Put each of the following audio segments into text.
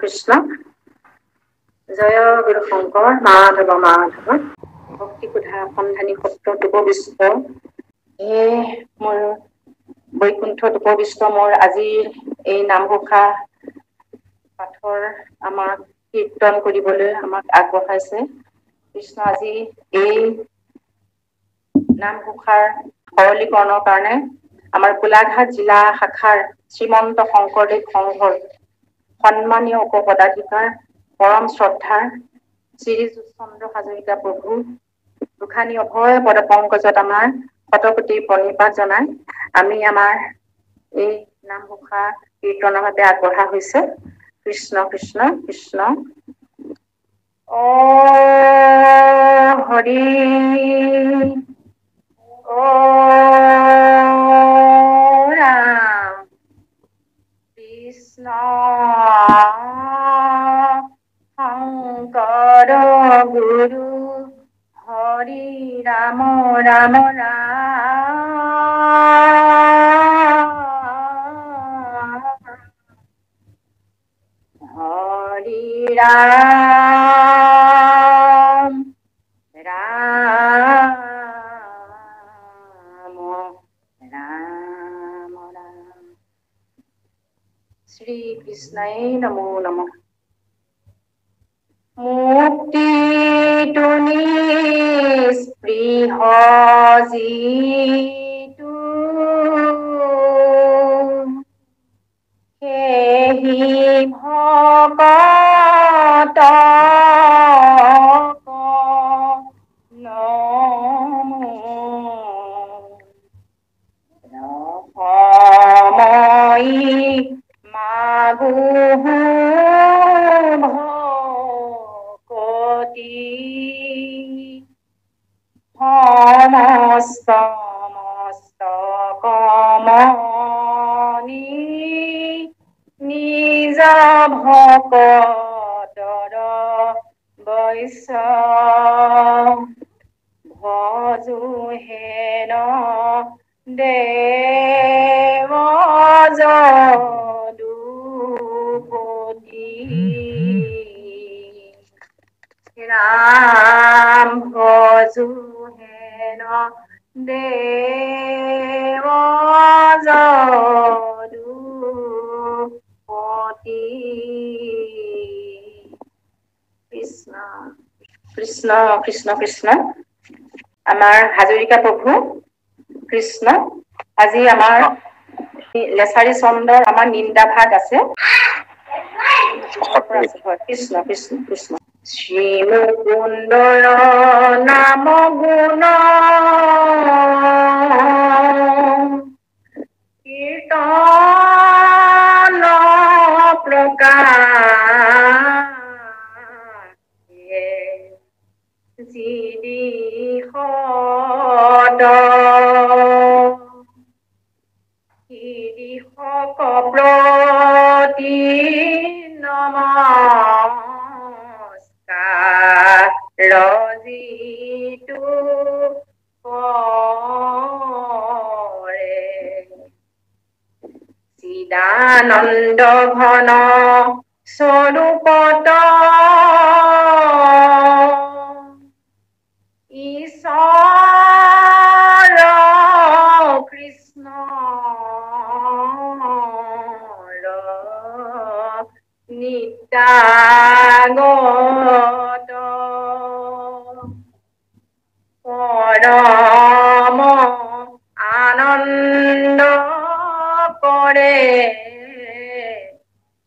কৃষ্ণ জয় গুৰু শংকৰ মাধৱ মাধৱ ভক্তি কোধা সন্ধানী সত্ৰ উপবিষ্ট মোৰ বৈকুণ্ঠত উপবিষ্ট মোৰ আজিৰ এই নামঘোষা পাঠৰ আমাক কীৰ্তন কৰিবলৈ আমাক আগবঢ়াইছে কৃষ্ণ। আজি এই নামঘোষাৰ সৰলীকৰণৰ কাৰণে আমাৰ গোলাঘাট জিলা শাখাৰ শ্ৰীমন্ত শংকৰদেৱ সংঘৰ সন্মানীয় উপ পদাধিকাৰ পৰম শ্ৰদ্ধাৰ শ্ৰী চন্দ্ৰ হাজৰিকা প্ৰভু দুখানি অভয় পদ পংকজত আমাৰ শতকোটি প্ৰণিপাত জনাই আমি আমাৰ এই নামঘোষা কীৰ্তনৰ বাবে আগবঢ়া হৈছে। কৃষ্ণ কৃষ্ণ কৃষ্ণ অ হৰি অ ৰাম কৃষ্ণ শংকৰ গুৰু হৰি ৰাম ৰাম ৰাম হৰি ৰাম ৰাম ৰাম ৰাম শ্ৰী কৃষ্ণই নমো নমঃ। মুক্তি তুনি স্পৃহ যিতু সেহি ভকত নমো ৰসময়ী মাগো ভকতি সমস্ত কমনি নিজ ভকতৰ বৈশ্য ভজো হেন দেৱ যদুপতি ৰাম ভজো হেন দেৱ যদুপতি। কৃষ্ণ কৃষ্ণ কৃষ্ণ কৃষ্ণ আমাৰ হাজৰিকা প্ৰভু কৃষ্ণ। আজি আমাৰ লেচাৰী চন্দ্ৰৰ আমাৰ নিন্দা ভাগ আছে। কৃষ্ণ কৃষ্ণ কৃষ্ণ শ্ৰী মুকুন্দৰ নাম গুণ কীৰ্তন প্ৰকাশে যিদিশত সিদিশক প্ৰতি নমস্কাৰ যিটো কৰে চিদানন্দ ঘন স্বৰূপত ঈশ্বৰ কৃষ্ণ নিত্যাগত পৰম আনন্দ কৰে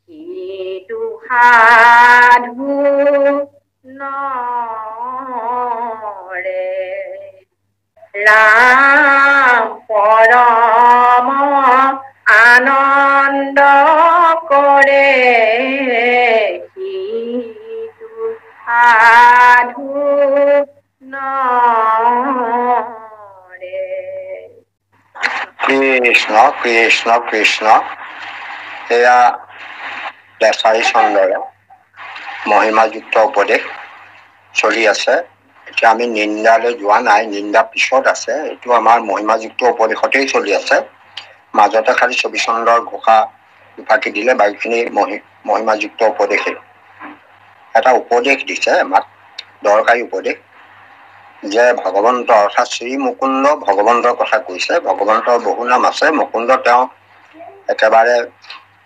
সিটো সাধু নৰে ৰাম পৰম আনন্দ কৰে সিটো সাধু নৰে। কৃষ্ণ কৃষ্ণ কৃষ্ণ। এয়া লেচাৰী চন্দ্ৰৰ মহিমাযুক্ত উপদেশ চলি আছে। এতিয়া আমি নিন্দালৈ যোৱা নাই, নিন্দা পিছত আছে। এইটো আমাৰ মহিমাযুক্ত উপদেশতেই চলি আছে। মাজতে খালি ছবি চন্দ্ৰৰ ঘোষা ফাঁকি দিলে বাকীখিনি মহিমাযুক্ত উপদেশে এটা উপদেশ দিছে আমাক, দৰকাৰী উপদেশ, যে ভগৱন্ত অৰ্থাৎ শ্ৰী মুকুন্দ ভগৱন্তৰ কথা কৈছে। ভগৱন্তৰ বহু নাম আছে। মুকুন্দ তেওঁ একেবাৰে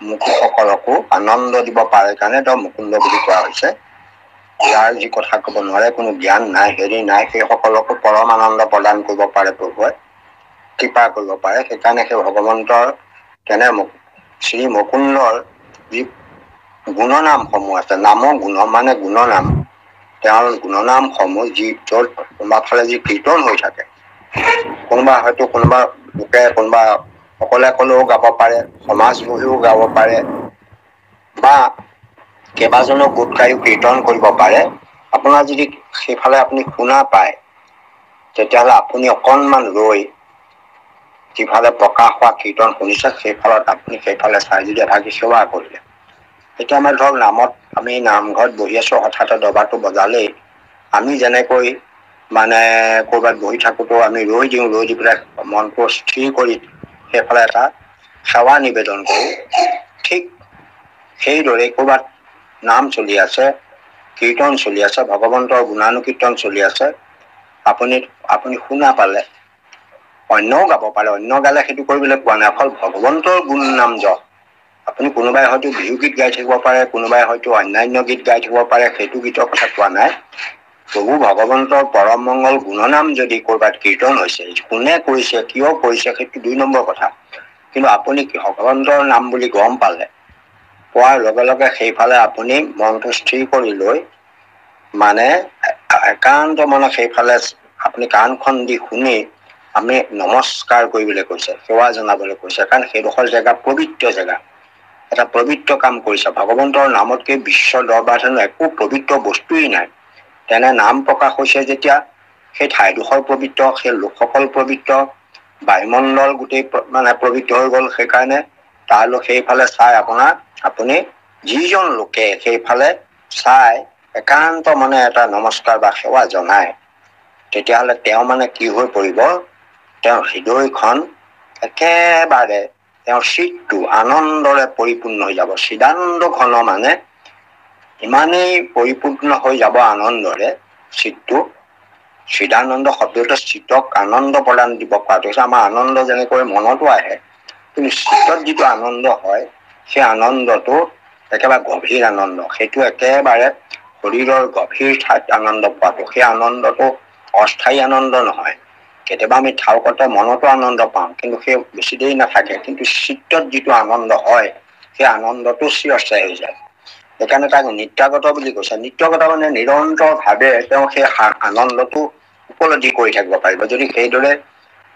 মুকুসকলকো আনন্দ দিব পাৰে কাৰণে তেওঁ মুকুন্দ বুলি কোৱা হৈছে। যাৰ যি কথা ক'ব নোৱাৰে, কোনো জ্ঞান নাই, হেৰি নাই, সেই সকলকো পৰম আনন্দ প্ৰদান কৰিব পাৰে প্ৰভুৱে, কৃপা কৰিব পাৰে। সেইকাৰণে সেই ভগৱন্তৰ শ্ৰী মুকুন্দৰ যি গুণনামসমূহ আছে, নামৰ গুণ মানে গুণনাম, তেওঁৰ গুণনামসমূহ যি য'ত কোনোবা ফালে যি কীৰ্তন হৈ থাকে, কোনোবা লোকে কোনোবা অকলে অকলেও গাব পাৰে, সমাজ বহিও গাব পাৰে, বা কেইবাজনো গোট খাইও কীৰ্তন কৰিব পাৰে। আপোনাৰ যদি সেইফালে আপুনি শুনা পায়, তেতিয়াহ'লে আপুনি অকণমান ৰৈ যিফালে প্ৰকাশ হোৱা কীৰ্তন শুনিছে সেইফালে চাই যদি এভাগি সেৱা কৰিলে। এতিয়া আমাৰ ধৰক নামত আমি নামঘৰত বহি আছো, হঠাতে দবাটো বজালেই আমি যেনেকৈ মানে ক'ৰবাত বহি থাকোতেও আমি ৰৈ দি পেলাই মনটো স্থিৰ কৰি সেইফালে এটা সেৱা নিবেদন কৰো, ঠিক সেইদৰে ক'ৰবাত নাম চলি আছে, কীৰ্তন চলি আছে, ভগৱন্তৰ গুণানুকীৰ্তন চলি আছে, আপুনি শুনা পালে, অন্যও গাব পাৰে, অন্য গালে সেইটো কৰিবলৈ কোৱা নাই, অকল ভগৱন্তৰ গুণ নাম জপ। আপুনি কোনোবাই হয়তো বিহু গীত গাই থাকিব পাৰে, কোনোবাই হয়তো অন্যান্য গীত গাই থাকিব পাৰে, সেইটো গীতৰ কথা কোৱা নাই। প্ৰভু ভগৱন্তৰ পৰম মংগল গুণনাম যদি ক'ৰবাত কীৰ্তন হৈছে, কোনে কৰিছে, কিয় কৰিছে, সেইটো 2 নম্বৰ কথা। কিন্তু আপুনি ভগৱন্তৰ নাম বুলি গম পালে, পোৱাৰ লগে লগে সেইফালে আপুনি মনটো স্থিৰ কৰি লৈ মানে একান্ত মনে সেইফালে আপুনি কাণখন দি শুনি আমি নমস্কাৰ কৰিবলৈ কৈছে, সেৱা জনাবলৈ কৈছে। কাৰণ সেইডোখৰ জেগা পবিত্ৰ জেগা, এটা পবিত্ৰ কাম কৰিছে। ভগৱন্তৰ নামতকৈ বিশ্ব দৰবাৰত হেনো একো পবিত্ৰ বস্তুৱেই নাই। তেনে নাম প্ৰকাশ হৈছে যেতিয়া সেই ঠাইডোখৰ পবিত্ৰ, সেই লোকসকল পবিত্ৰ, বায়ুমণ্ডল গোটেই মানে পবিত্ৰ হৈ গ'ল। সেইকাৰণে তালৈ সেইফালে চাই আপুনি যিজন লোকে সেইফালে চাই একান্ত মানে এটা নমস্কাৰ বা সেৱা জনায়, তেতিয়াহ'লে তেওঁ মানে কি হৈ পৰিব, তেওঁৰ হৃদয়খন একেবাৰে তেওঁৰ চিত্তটো আনন্দৰে পৰিপূৰ্ণ হৈ যাব। চিদানন্দ ঘন মানে ইমানেই পৰিপূৰ্ণ হৈ যাব আনন্দৰে চিত্তটো। চিদানন্দ শব্দটো চিত্তক আনন্দ প্ৰদান দিব কোৱাটো হৈছে। আমাৰ আনন্দ যেনেকৈ মনতো আহে, কিন্তু চিত্তত যিটো আনন্দ হয়, সেই আনন্দটো একেবাৰে গভীৰ আনন্দ। সেইটো একেবাৰে শৰীৰৰ গভীৰ ঠাইত আনন্দ পোৱাটো, সেই আনন্দটো অস্থায়ী আনন্দ নহয়। কেতিয়াবা আমি ঠাউকতে মনতো আনন্দ পাওঁ, কিন্তু সেই বেছি দেৰি নাথাকে। কিন্তু চিত্তত যিটো আনন্দ হয়, সেই আনন্দটো চিৰস্থায়ী হৈ যায়। সেইকাৰণে তাক নিত্যাগত বুলি কৈছে। নিত্যাগত মানে নিৰন্তৰ ভাৱে তেওঁ সেই আনন্দটো উপলব্ধি কৰি থাকিব পাৰিব। যদি সেইদৰে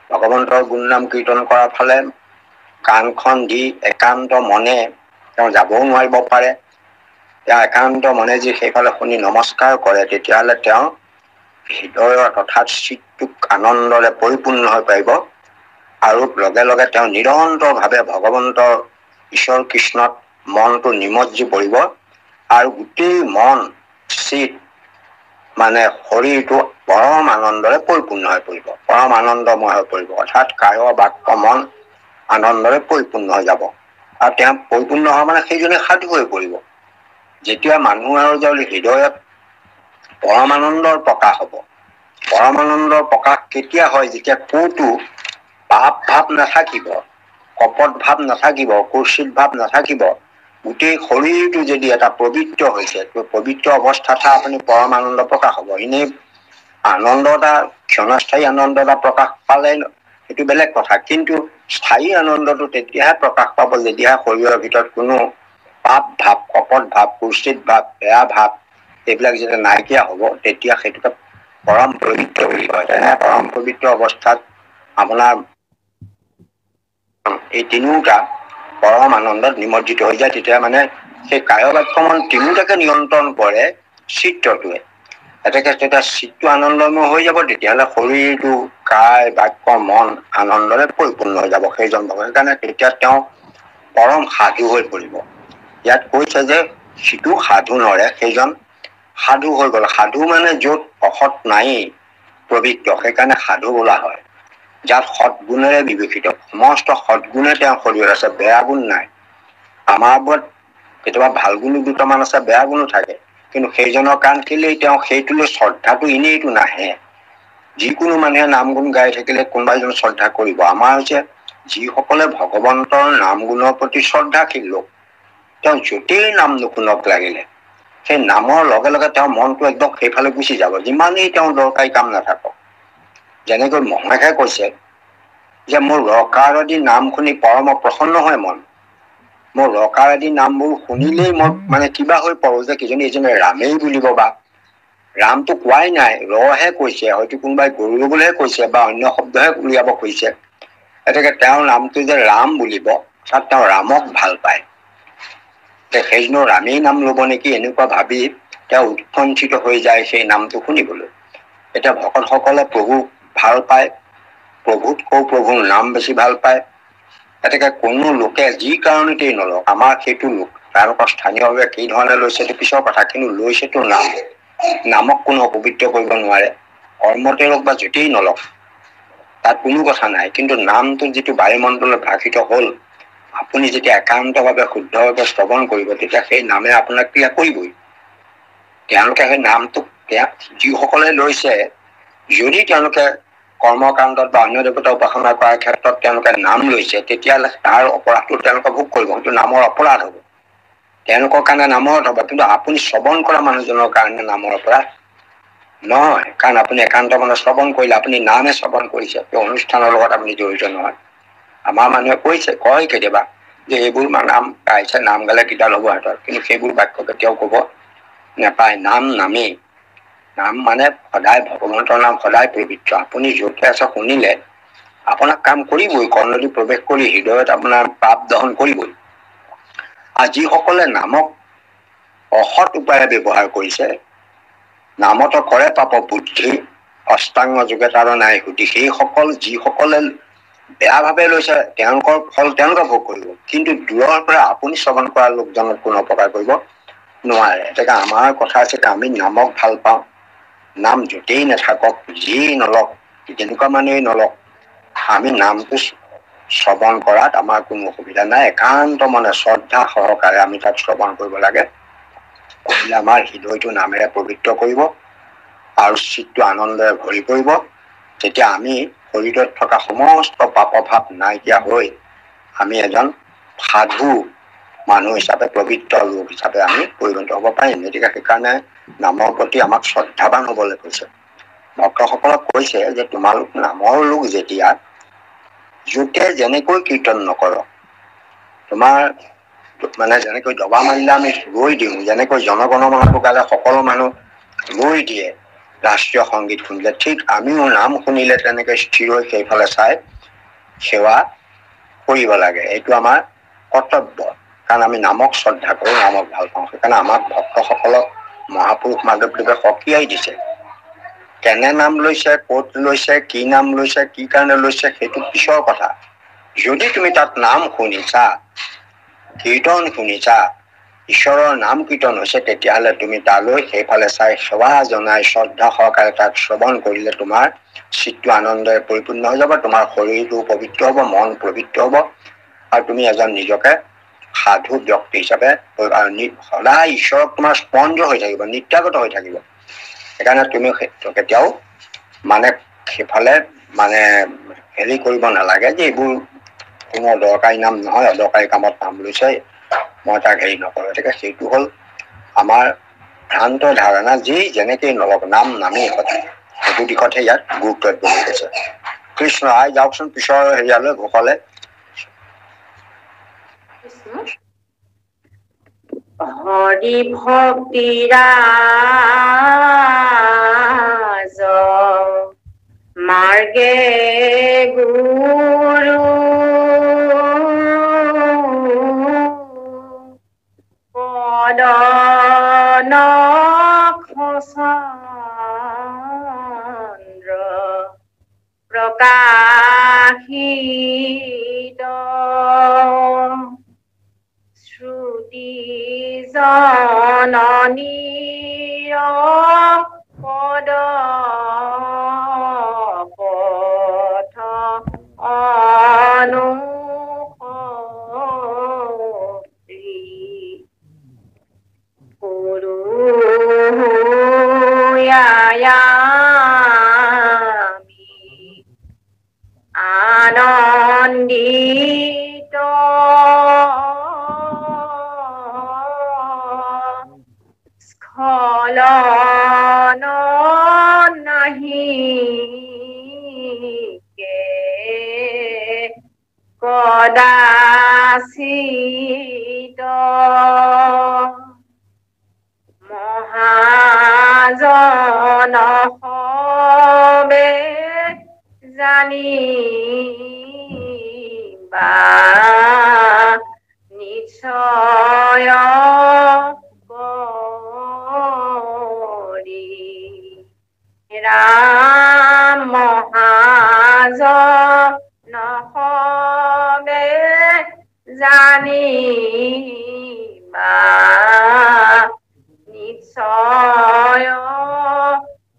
ভগৱন্তৰ গুণনাম কীৰ্তন কৰাৰ ফালে কাণখন দি একান্ত মনে তেওঁ যাবও নোৱাৰিব পাৰে, তেওঁ একান্ত মনে যি সেইফালে শুনি নমস্কাৰ কৰে, তেতিয়াহ'লে তেওঁ হৃদয়ৰ অৰ্থাৎ চিত্তটোক আনন্দৰে পৰিপূৰ্ণ হৈ পাৰিব। আৰু লগে লগে তেওঁ নিৰন্তৰ ভাৱে ভগৱন্তৰ ঈশ্বৰ কৃষ্ণত মনটো নিমজ্জি পৰিব, আৰু গোটেই মন চিত মানে শৰীৰটো পৰম আনন্দৰে পৰিপূৰ্ণ হৈ পৰিব, পৰম আনন্দময় হৈ পৰিব। অৰ্থাৎ কায় বাক্য মন আনন্দৰে পৰিপূৰ্ণ হৈ যাব। আৰু তেওঁ পৰিপূৰ্ণ হোৱা মানে সেইজনে সাধু হৈ পৰিব। যেতিয়া মানুহৰ হৃদয়ত পৰমানন্দৰ প্ৰকাশ হ'ব, পৰমানন্দৰ প্ৰকাশ কেতিয়া হয়, যেতিয়া ক'তো পাপ ভাৱ নাথাকিব, কপট ভাৱ নাথাকিব, কুৎসিত ভাৱ নাথাকিব, গোটেই শৰীৰটো যদি এটা পবিত্ৰ হৈছে, পবিত্ৰ অৱস্থাতহে আপুনি পৰম আনন্দ প্ৰকাশ হ'ব। এনেই আনন্দ এটা ক্ষণস্থায়ী আনন্দ এটা প্ৰকাশ পালে সেইটো বেলেগ কথা, কিন্তু স্থায়ী আনন্দটো তেতিয়াহে প্ৰকাশ পাব যদিহে শৰীৰৰ ভিতৰত কোনো পাপ ভাৱ, কপট ভাৱ, কুৎসিত ভাৱ, বেয়া ভাৱ এইবিলাক যেতিয়া নাইকিয়া হ'ব, তেতিয়া সেইটোকে পৰম পবিত্ৰ বুলি কয়। তেনে পৰম পবিত্ৰ অৱস্থাত আপোনাৰ এই তিনিওটা পৰম আনন্দত নিমজ্জিত হৈ যায়। তেতিয়া মানে সেই কায় বাক্য মন তিনিওটাকে নিয়ন্ত্ৰণ কৰে চিত্তটোৱে। তেতিয়া চিত্তটো আনন্দময় হৈ যাব, তেতিয়াহ'লে শৰীৰটো কায় বাক্য মন আনন্দৰে পৰিপূৰ্ণ হৈ যাব সেইজন ভক্ত। সেইকাৰণে তেতিয়া তেওঁ পৰম সাধু হৈ পৰিব। ইয়াত কৈছে যে সিটো সাধু নৰে, সেইজন সাধু হৈ গ'ল। সাধু মানে য'ত অসৎ নায়েই পবিত্ৰ, সেইকাৰণে সাধু বোলা হয়। যাত সৎগুণেৰে বিভূষিত, সমস্ত সৎগুণে তেওঁৰ শৰীৰত আছে, বেয়া গুণ নাই। আমাৰ ওপৰত কেতিয়াবা ভাল গুণো দুটামান আছে, বেয়া গুণো থাকে, কিন্তু সেইজনৰ কাৰণ কেলেই তেওঁ সেইটোলৈ শ্ৰদ্ধাটো এনেইটো নাহে। যিকোনো মানুহে নাম গুণ গাই থাকিলে কোনোবা এজন শ্ৰদ্ধা কৰিব। আমাৰ হৈছে যিসকলে ভগৱন্তৰ নাম গুণৰ প্ৰতি শ্ৰদ্ধাশীল লোক, তেওঁ যতেই নাম নুশুনক লাগিলে, সেই নামৰ লগে লগে তেওঁৰ মনটো একদম সেইফালে গুচি যাব, যিমানেই তেওঁৰ দৰকাৰী কাম নাথাকক। যেনেকৈ মহেশে কৈছে যে মোৰ ৰকাৰ আদি নাম শুনি পৰম প্ৰসন্ন হয় মন। মোৰ ৰকাৰ আদি নামবোৰ শুনিলেই মই মানে কিবা হৈ পৰো যে কিজনী এজনে ৰামেই বুলিব, বা ৰামটো কোৱাই নাই, ৰহে কৈছে, হয়তো কোনোবাই গৰু বুলিহে কৈছে বা অন্য শব্দহে উলিয়াব কৈছে। গতিকে তেওঁৰ নামটো যে ৰাম বুলিব, তাত তেওঁ ৰামক ভাল পায়, সেইজনো ৰামেই নাম লব নেকি এনেকুৱা ভাবি তেওঁ উৎকণ্ঠিত হৈ যায় সেই নামটো শুনিবলৈ। এতিয়া ভকতসকলে প্ৰভুক ভাল পায়, প্ৰভুতকৈ প্ৰভুৰ নাম বেছি ভাল পায়। গতিকে কোনো লোকে যি কাৰণতেই নলওক, আমাৰ সেইটো লোক তেওঁলোকৰ স্থানীয়ভাৱে কি ধৰণে লৈছে সেইটো পিছৰ কথা, কিন্তু লৈছেতো নাম। নামক কোনো অপবিত্ৰ কৰিব নোৱাৰে, কৰ্মতে লওক বা যতেই নলওক, তাত কোনো কথা নাই। কিন্তু নামটো যিটো বায়ুমণ্ডলত ভাষিত হল, আপুনি যেতিয়া একান্তভাৱে শুদ্ধভাৱে শ্ৰৱণ কৰিব, তেতিয়া সেই নামে আপোনাক ক্ৰিয়া কৰিবই। তেওঁলোকে সেই নামটোক যিসকলে লৈছে, যদি তেওঁলোকে কৰ্মকাণ্ডত বা অন্য দেৱতা উপাসনা কৰাৰ ক্ষেত্ৰত তেওঁলোকে নাম লৈছে, তেতিয়াহ'লে তাৰ অপৰাধটো তেওঁলোকে ভোগ কৰিব, সেইটো নামৰ অপৰাধ হ'ব। তেওঁলোকৰ কাৰণে নামৰ হ'ব, কিন্তু আপুনি শ্ৰৱণ কৰা মানুহজনৰ কাৰণে নামৰ অপৰাধ নহয়, কাৰণ আপুনি একান্ত মনে শ্ৰৱণ কৰিলে, আপুনি নামে শ্ৰৱণ কৰিছে, অনুষ্ঠানৰ লগত আপুনি জড়িত নহয়। আমাৰ মানুহে কয় কেতিয়াবা যে এইবোৰ নাম গাইছে, নাম গালে কিডাল হ'ব সিহঁতৰ, কিন্তু সেইবোৰ বাক্য কেতিয়াও কব নাপায়। নাম নামেই, নাম মানে সদায় ভগৱন্তৰ নাম সদায় পবিত্ৰ। আপুনি য'তে আছে শুনিলে আপোনাক কাম কৰিবই, কৰ্ণদি প্ৰৱেশ কৰি হৃদয়ত আপোনাৰ পাপ দহন কৰিবই। আৰু যিসকলে নামক অসৎ উপায়েৰে ব্যৱহাৰ কৰিছে, নামত কৰে পাপ বুদ্ধি, অষ্টাংগ যোগে তাৰ নাই সুধি, সেইসকল যিসকলে বেয়া ভাবে লৈছে তেওঁলোকৰ ফল তেওঁলোকে ভোগ কৰিব, কিন্তু দূৰৰ পৰা আপুনি শ্ৰৱণ কৰা লোকজনক কোনো অপকাৰ কৰিব নোৱাৰে। গতিকে আমাৰ কথা আছে যে আমি নামক ভাল পাওঁ, নাম যতেই নাথাকক, যিয়েই নলওক, যেনেকুৱা মানুহেই নলওক, আমি নামটো শ্ৰৱণ কৰাত আমাৰ কোনো অসুবিধা নাই। একান্ত মানে শ্ৰদ্ধা সহকাৰে আমি তাক শ্ৰৱণ কৰিব লাগে, কৰিলে আমাৰ হৃদয়টো নামেৰে পবিত্ৰ কৰিব আৰু চিত্তটো আনন্দৰে ভৰি পৰিব। তেতিয়া আমি শৰীৰত থকা সমস্ত পাপভাৱ নাইকিয়া হৈ আমি এজন সাধু মানুহ হিচাপে, পবিত্ৰ লোক হিচাপে আমি পৰিগণিত হব পাৰিম। গতিকে সেইকাৰণে নামৰ প্ৰতি আমাক শ্ৰদ্ধাৱান হবলৈ কৈছে। ভক্তসকলক কৈছে যে তোমালোক নামৰ লোক যেতিয়া, যতে যেনেকৈ কীৰ্তন নকৰক, তোমাৰ মানে যেনেকৈ দবা মাৰিলে আমি ৰৈ দিওঁ, যেনেকৈ জনগণ মনটো গালে সকলো মানুহ ৰৈ দিয়ে ৰাষ্ট্ৰীয় সংগীত শুনিলে, ঠিক আমিও নাম শুনিলে তেনেকে স্থিৰ হৈ সেইফালে চাই সেৱা কৰিব লাগে। এইটো আমাৰ কৰ্তব্য, কাৰণ আমি নামক শ্ৰদ্ধা কৰো, নামক ভাল পাওঁ। সেইকাৰণে আমাক ভক্তসকলক মহাপুৰুষ মাধৱদেৱে সকীয়াই দিছে। কেনে নাম লৈছে, কত লৈছে, কি নাম লৈছে, কি কাৰণে লৈছে, সেইটো পিছৰ কথা। যদি তুমি তাত নাম শুনিছা, কীৰ্তন শুনিছা, ঈশ্বৰৰ নাম কীৰ্তন হৈছে, তেতিয়াহলে তুমি তালৈ সেইফালে চাই সেৱা জনাই শ্ৰদ্ধা সহকাৰে তাক শ্ৰৱণ কৰিলে তোমাৰ চিত্তটো আনন্দৰে পৰিপূৰ্ণ হৈ যাব, তোমাৰ শৰীৰটো পবিত্ৰ হব, মন পবিত্ৰ হব, আৰু তুমি এজন নিজকে সাধু ব্যক্তি হিচাপে সদায় ঈশ্বৰক তোমাৰ স্পঞ্জ হৈ থাকিব, নিত্যাগত হৈ থাকিব। সেইকাৰণে তুমি কেতিয়াও মানে সেইফালে মানে হেৰি কৰিব নালাগে যে এইবোৰ কোনো দৰকাৰী নাম নহয়, অদৰকাৰী কামত নাম লৈছে, মই তাক হেৰি নকৰো। গতিকে সেইটো হল আমাৰ ভ্ৰান্ত ধাৰণা, যি যেনেকেই নলওক নাম নামেই সদায়, সেইটো দিশতহে ইয়াত গুৰুত্ব দিব গৈছে। কৃষ্ণ আই যাওকচোন পিছৰ হেৰিয়ালৈ, ঘোষলে। হৰি ভক্তি ৰাজ মাৰ্গে গুৰু পদন চন্দ্ৰ প্ৰকাশিত শ্ৰুতি জননীৰ পদ পথ অনুসৰি চলন নাহি কে কদাচিত মহাজন সবে জানিবা নিশ্চয় কৰি ৰাম মহাজন সবে জানিবা নিশ্চয়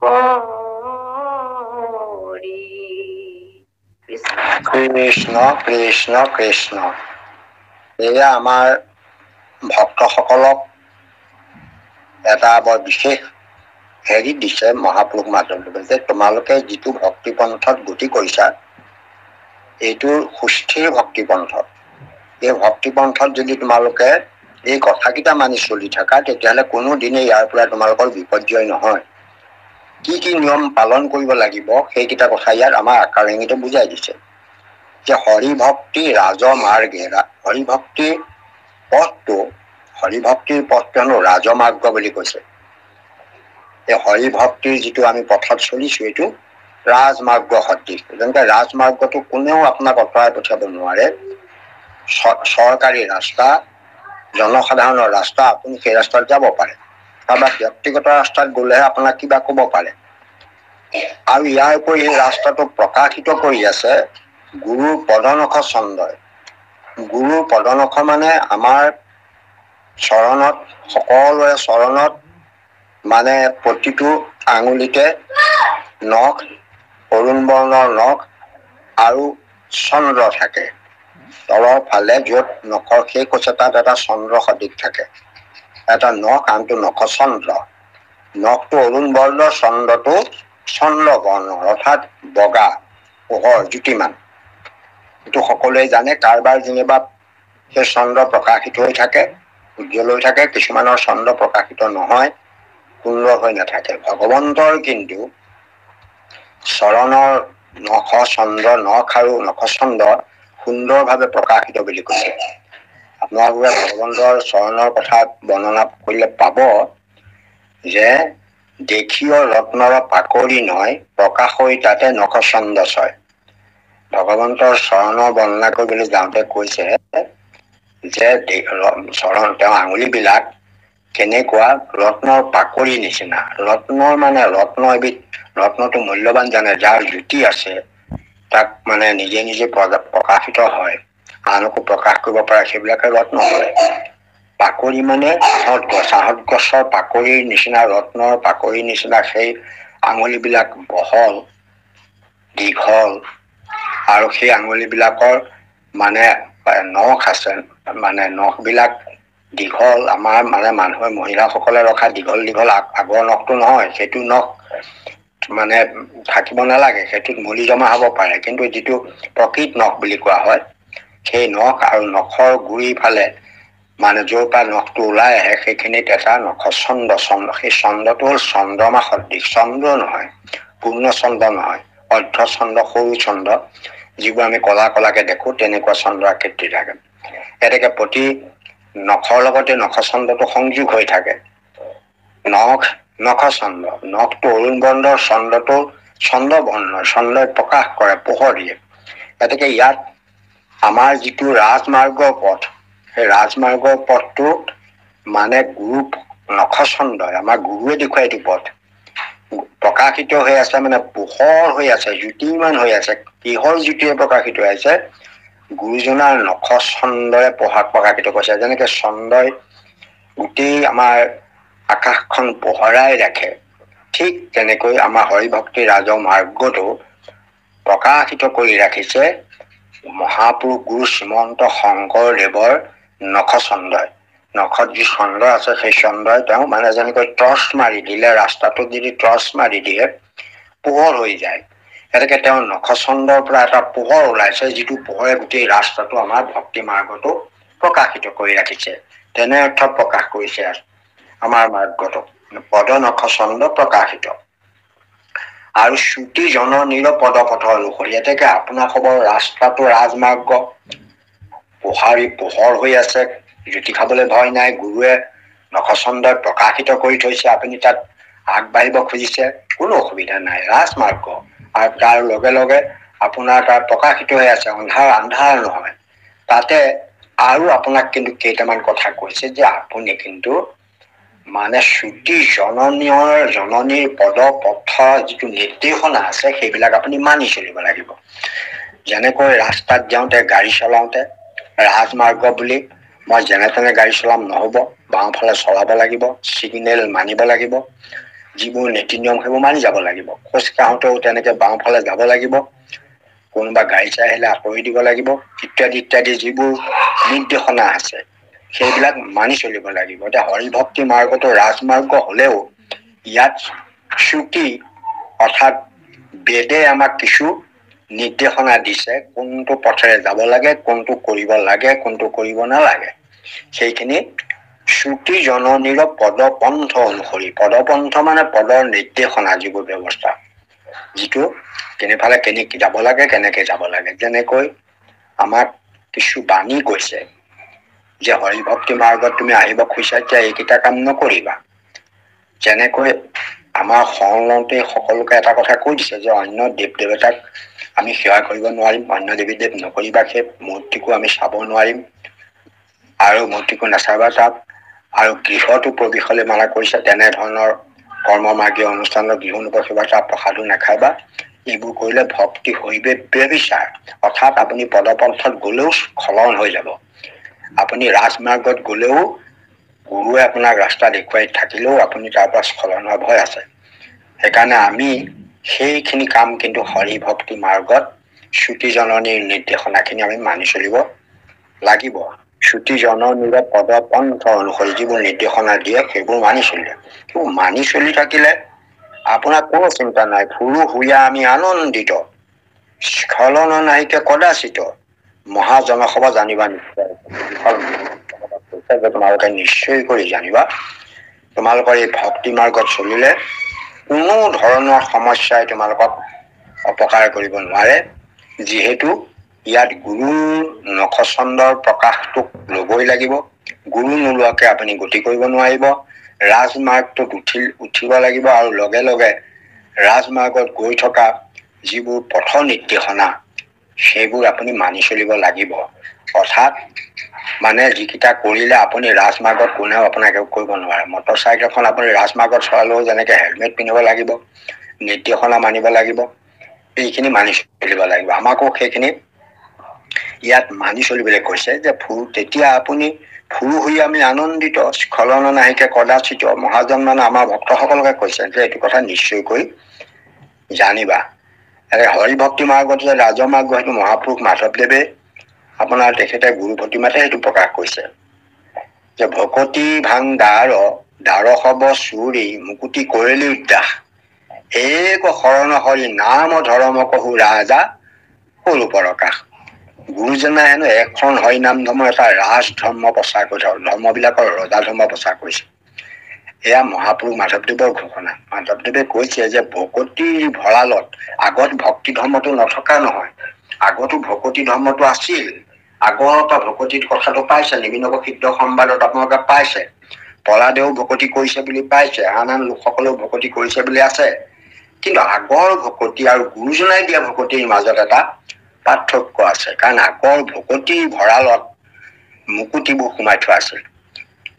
কৰি। কৃষ্ণ কৃষ্ণ কৃষ্ণ। এয়া আমাৰ ভক্তসকলক এটা বৰ বিশেষ হেৰি দিছে মহাপুৰুষ মাধৱদেৱে, যে তোমালোকে যিটো ভক্তি পন্থত গতি কৰিছা এইটো সুস্থিৰ ভক্তি পন্থ। এই ভক্তি পন্থত যদি তোমালোকে এই কথাকেইটা মানি চলি থাকা তেতিয়াহ'লে কোনো দিনে ইয়াৰ পৰা তোমালোকৰ বিপৰ্যয় নহয়। কি কি নিয়ম পালন কৰিব লাগিব সেইকেইটা কথা ইয়াত আমাৰ আকাৰ ইংগিতে বুজাই দিছে। যে হৰি ভক্তি ৰাজমাৰ্গেৰা, হৰি ভক্তিৰ পথটো, হৰি ভক্তিৰ পথটো হেনো ৰাজমাৰ্গ বুলি কৈছে। এই হৰি ভক্তিৰ যিটো আমি পথত চলিছো এইটো ৰাজমাৰ্গ সদৃশ। যেনেকে ৰাজমাৰ্গটো কোনেও আপোনাক অঁতৰাই পঠিয়াব নোৱাৰে। চৰকাৰী ৰাস্তা, জনসাধাৰণৰ ৰাস্তা, আপুনি সেই ৰাস্তাত যাব পাৰে। কাৰোবাৰ ব্যক্তিগত ৰাস্তাত গলেহে আপোনাক কিবা কব পাৰে। আৰু ইয়াৰ উপৰি এই ৰাস্তাটো প্ৰকাশিত কৰি আছে গুৰুৰ পদনখ চন্দ্ৰই। গুৰুৰ পদনখ মানে আমাৰ চৰণত, সকলোৰে চৰণত মানে প্ৰতিটো আঙুলিতে নখ, অৰুণ বৰ্ণৰ নখ আৰু চন্দ্ৰ থাকে। তলৰ ফালে য'ত নখৰ শেষ হৈছে তাত এটা চন্দ্ৰ সদৃশ থাকে। এটা নখ, আনটো নখ চন্দ্ৰ। নখটো অৰুণ বৰ্ণৰ, চন্দ্ৰটো চন্দ্ৰ বৰ্ণৰ অৰ্থাৎ বগা, পোহৰ, জ্যোতিমান। এইটো সকলোৱে জানে। কাৰোবাৰ যেনিবা সেই চন্দ্ৰ প্ৰকাশিত হৈ থাকে, উজ্জ্বল হৈ থাকে, কিছুমানৰ চন্দ্ৰ প্ৰকাশিত নহয়, সুন্দৰ হৈ নাথাকে। ভগৱন্তৰ কিন্তু চৰণৰ নখ চন্দ্ৰ, নখ আৰু নখ চন্দ্ৰ সুন্দৰভাৱে প্ৰকাশিত বুলি কৈছে। আপোনালোকে ভগৱন্তৰ চৰণৰ কথা বৰ্ণনা কৰিলে পাব যে দেখিও ৰত্নৰ পাকৰি নহয়, প্ৰকাশই তাতে নখ চন্দ্ৰ ছয়। ভগৱন্তৰ চৰণৰ বৰ্ণনা কৰিবলৈ যাওঁতে কৈছে যে চৰণ, তেওঁ আঙুলি বিলাক কেনেকুৱা, ৰত্নৰ পাকৰি নিচিনা। ৰত্নৰ মানে ৰত্ন এবিধ, ৰত্নটো মূল্যৱান জানে, যাৰ জ্যোতি আছে তাক মানে নিজে নিজে প্ৰকাশিত হয়, আনকো প্ৰকাশ কৰিব পাৰে, সেইবিলাকে ৰত্ন হয়। পাকৰি মানে আহঁত গছ, আহঁত গছৰ পাকৰিৰ নিচিনা, ৰত্নৰ পাকৰিৰ নিচিনা সেই আঙুলি বিলাক বহল, দীঘল, আৰু সেই আঙুলি বিলাকৰ মানে নখ আছে, মানে নখ বিলাক দীঘল। আমাৰ মানে মানুহৰ, মহিলাসকলে ৰখা দীঘল দীঘল আগৰ নখটো নহয়, সেইটো নখ মানে থাকিব নালাগে, সেইটোত মলি জমা হব পাৰে। কিন্তু যিটো প্ৰকৃত নখ বুলি কোৱা হয়, সেই নখ আৰু নখৰ গুৰি ফালে মানে য'ৰ পৰা নখটো ওলাই আহে সেইখিনিত এটা নখ চন্দ্ৰ, চন্দ্ৰ, সেই চন্দ্ৰটো হ'ল চন্দ্ৰমা সদৃশ। চন্দ্ৰ নহয়, পূৰ্ণ চন্দ্ৰ নহয়, অৰ্ধ চন্দ্ৰ, সৰু চন্দ্ৰ, যিবোৰ আমি কলা কলাকে দেখো তেনেকুৱা চন্দ্ৰ আকৃতি থাকে। এনেকে প্ৰতি নখৰ লগতে নখ চন্দ্ৰটো সংযোগ হৈ থাকে। নখ, নখ চন্দ্ৰ, নখটো অৰুণ বৰ্ণৰ, চন্দ্ৰটো চন্দ্ৰ বৰ্ণৰ, চন্দ্ৰই প্ৰকাশ কৰে, পোহৰ দিয়ে। গতিকে ইয়াত আমাৰ যিটো ৰাজমাৰ্গৰ পথ, সেই ৰাজমাৰ্গৰ পথটোত মানে গুৰু নখ চন্দ্ৰই, আমাৰ গুৰুৱে দেখুৱাই এইটো পথ প্ৰকাশিত হৈ আছে, মানে পোহৰ হৈ আছে, জ্যোতিৰ্মান হৈ আছে। কিহৰ জ্যোতিয়ে প্ৰকাশিত হৈ আছে? গুৰুজনাৰ নখ চন্দ্ৰৰে প্ৰকাশিত কৰিছে। যেনেকে চন্দ্ৰই গোটেই আমাৰ আকাশখন পোহৰাই ৰাখে, ঠিক তেনেকৈ আমাৰ হৰি ভক্তি ৰাজমাৰ্গটো প্ৰকাশিত কৰি ৰাখিছে মহাপুৰুষ গুৰু শ্ৰীমন্ত শংকৰদেৱৰ নখ চন্দ্ৰই। নখত যি চন্দ্ৰ আছে সেই চন্দ্ৰই তেওঁ মানে যেনেকৈ টৰ্চ মাৰি দিলে, ৰাস্তাটোত যদি টৰ্চ মাৰি দিয়ে পোহৰ হৈ যায়, এনেকে তেওঁ নখ চন্দ্ৰৰ পৰা এটা পোহৰ ওলাইছে, যিটো পোহৰে গোটেই ৰাস্তাটো আমাৰ ভক্তি মাৰ্গটো প্ৰকাশিত কৰি ৰাখিছে। তেনে অৰ্থত প্ৰকাশ কৰিছে আমাৰ মাৰ্গটো। পদ নখচন্দ প্ৰকাশিত আৰু শ্ৰুতি জননীৰ পদপথ অনুসৰি। এতেকে আপোনাৰ খবৰ ৰাস্তাটো ৰাজমাৰ্গ পোহৰ হৈ আছে, জুতি খাবলৈ ভয় নাই, গুৰুৱে নখচন্দই প্ৰকাশিত কৰি থৈছে, আপুনি তাত আগবাঢ়িব খুজিছে, কোনো অসুবিধা নাই, ৰাজমাৰ্গ। আৰু তাৰ লগে লগে আপোনাৰ তাত প্ৰকাশিত হৈ আছে, আন্ধাৰ নহয়। তাতে আৰু আপোনাক কিন্তু কেইটামান কথা কৈছে যে আপুনি কিন্তু মানে শ্ৰুতি জননীৰ পদ পথ যিটো নিৰ্দেশনা আছে সেইবিলাক আপুনি মানি চলিব লাগিব। যেনেকৈ ৰাস্তাত যাওঁতে গাড়ী চলাওঁতে ৰাজমাৰ্গ বুলি মই যেনে তেনে গাড়ী চলাম নহব, বাওঁফালে চলাব লাগিব, চিগনেল মানিব লাগিব, যিবোৰ নীতি নিয়ম সেইবোৰ মানি যাব লাগিব। খোজ কাঢ়োতেও তেনেকে বাওঁফালে যাব লাগিব, কোনোবা গাড়ী চাই আহিলে আঁতৰি দিব লাগিব, ইত্যাদি ইত্যাদি যিবোৰ নিৰ্দেশনা আছে সেইবিলাক মানি চলিব লাগিব। এতিয়া হৰিভক্তি মাৰ্গটো ৰাজমাৰ্গ হলেও ইয়াত শ্ৰুতি অৰ্থাৎ বেদে আমাক কিছু নিৰ্দেশনা দিছে, কোনটো পথেৰে যাব লাগে, কোনটো কৰিব লাগে, কোনটো কৰিব নালাগে। সেইখিনি শ্ৰুতি জননীৰ পদপন্থ অনুসৰি, পদপন্থ মানে পদৰ নিৰ্দেশনা, যিবোৰ ব্যৱস্থা, যিটো কেনেফালে কেনেকে যাব লাগে, কেনেকে যাব লাগে। যেনেকৈ আমাক কিছু বাণী কৈছে যে হৰিভক্তি মাৰ্গত তুমি আহিব খুজিছা, এতিয়া এইকেইটা কাম নকৰিবা। যেনেকৈ আমাৰ শৰণতে সকলোকে এটা কথা কৈ দিছে যে অন্য দেৱ দেৱতাক আমি সেৱা কৰিব নোৱাৰিম, অন্য দেৱী দেৱ নকৰিবা, সেই মূৰ্তিকো আমি চাব নোৱাৰিম আৰু মূৰ্তিকো নাচাবা তাত, আৰু গৃহতো প্ৰৱেশলৈ মানা কৰিছে, তেনেধৰণৰ কৰ্মমাৰ্গীয় অনুষ্ঠানৰ গৃহ নপঠিবা, তাত প্ৰসাদো নাখাবা। এইবোৰ কৰিলে ভক্তি হৈবে ব্যভিচাৰ, অৰ্থাৎ আপুনি পদপন্থত গলেও স্খলন হৈ যাব, আপুনি ৰাজমাৰ্গত গলেও গুৰুৱে আপোনাক ৰাস্তা দেখুৱাই থাকিলেও আপুনি তাৰ পৰা স্খলন হোৱাৰ ভয় আছে। সেইকাৰণে আমি সেইখিনি কাম কিন্তু হৰিভক্তি মাৰ্গত শ্ৰুতি জননীৰ নিৰ্দেশনা খিনি আমি মানি চলিব লাগিব। শ্ৰুতি জননীৰ পদপন্থ অনুসৰি যিবোৰ নিৰ্দেশনা দিয়ে সেইবোৰ মানি চলিলে, সেইবোৰ মানি চলি থাকিলে আপোনাৰ কোনো চিন্তা নাই, ফুৰু হুয়া আমি আনন্দিত, স্খলন নাহিকে কদাচিত, মহাজনসভা জানিবা নিশ্চয়, তোমালোকে নিশ্চয় কৰি জানিবা, তোমালোকৰ এই ভক্তি মাৰ্গত চলিলে কোনো ধৰণৰ সমস্যাই তোমালোকক অপকাৰ কৰিব নোৱাৰে। যিহেতু ইয়াত গুৰু নখচন্দৰ প্ৰকাশটোক লবই লাগিব, গুৰু নোলোৱাকে আপুনি গতি কৰিব নোৱাৰিব। ৰাজমাৰ্গটোত উঠিব লাগিব, আৰু লগে লগে ৰাজমাৰ্গত গৈ থকা যিবোৰ পথ নিৰ্দেশনা সেইবোৰ আপুনি মানি চলিব লাগিব। অৰ্থাৎ মানে যিকেইটা কৰিলে আপুনি ৰাজমাৰ্গত কোনেও আপোনাক একো কৰিব নোৱাৰে। মটৰ চাইকেলখন আপুনি ৰাজমাৰ্গত চলালেও যেনেকে হেলমেট পিন্ধিব লাগিব, নিৰ্দেশনা মানিব লাগিব, এইখিনি মানি চলিব লাগিব। আমাকো সেইখিনি ইয়াত মানি চলিবলৈ কৈছে যে তেতিয়া আপুনি ফুৰু হৈ আমি আনন্দিত, স্খলন নাহিকে কদাচিত, মহাজন মানে আমাৰ ভক্তসকলকে কৈছে যে এইটো কথা নিশ্চয়কৈ জানিবা। হৰিভক্তি মাৰ্গত যে ৰাজমাৰ্গ, সেইটো মহাপুৰুষ মাধৱদেৱে আপোনাৰ তেখেতে গুৰু প্ৰতিমাতে সেইটো প্ৰকাশ কৰিছে যে ভকতি ভাং দ্বাৰ হব চুৰি, মুকুতি কৰিলি উদ্যাস, এক শৰণ হৰি নাম ধৰম কহু ৰাজা সৰু প্ৰকাশ। গুৰুজনাই হেনো এখন হৰি নাম ধৰ্ম এটা ৰাজ ধৰ্ম প্ৰচাৰ কৰি ধৰ্ম বিলাকৰ ৰজা ধৰ্ম প্ৰচাৰ কৰিছে। এয়া মহাপুৰুষ মাধৱদেৱৰ ঘোষণা। মাধৱদেৱে কৈছে যে ভকতিৰ ভঁৰালত আগত ভক্তি ধৰ্মটো নথকা নহয়, আগতো ভকতি ধৰ্মটো আছিল, আগৰ পৰা ভকতিৰ কথাটো পাইছে, নিবিনৱ সিদ্ধ সম্বাদত আপোনালোকে পাইছে, পলাদেও ভকতি কৰিছে বুলি পাইছে, আন আন লোকসকলেও ভকতি কৰিছে বুলি আছে। কিন্তু আগৰ ভকতি আৰু গুৰুজনাই দিয়া ভকতিৰ মাজত এটা পাৰ্থক্য আছে, কাৰণ আগৰ ভকতিৰ ভঁৰালত মুকুতিবোৰ সোমাই থোৱা আছিল,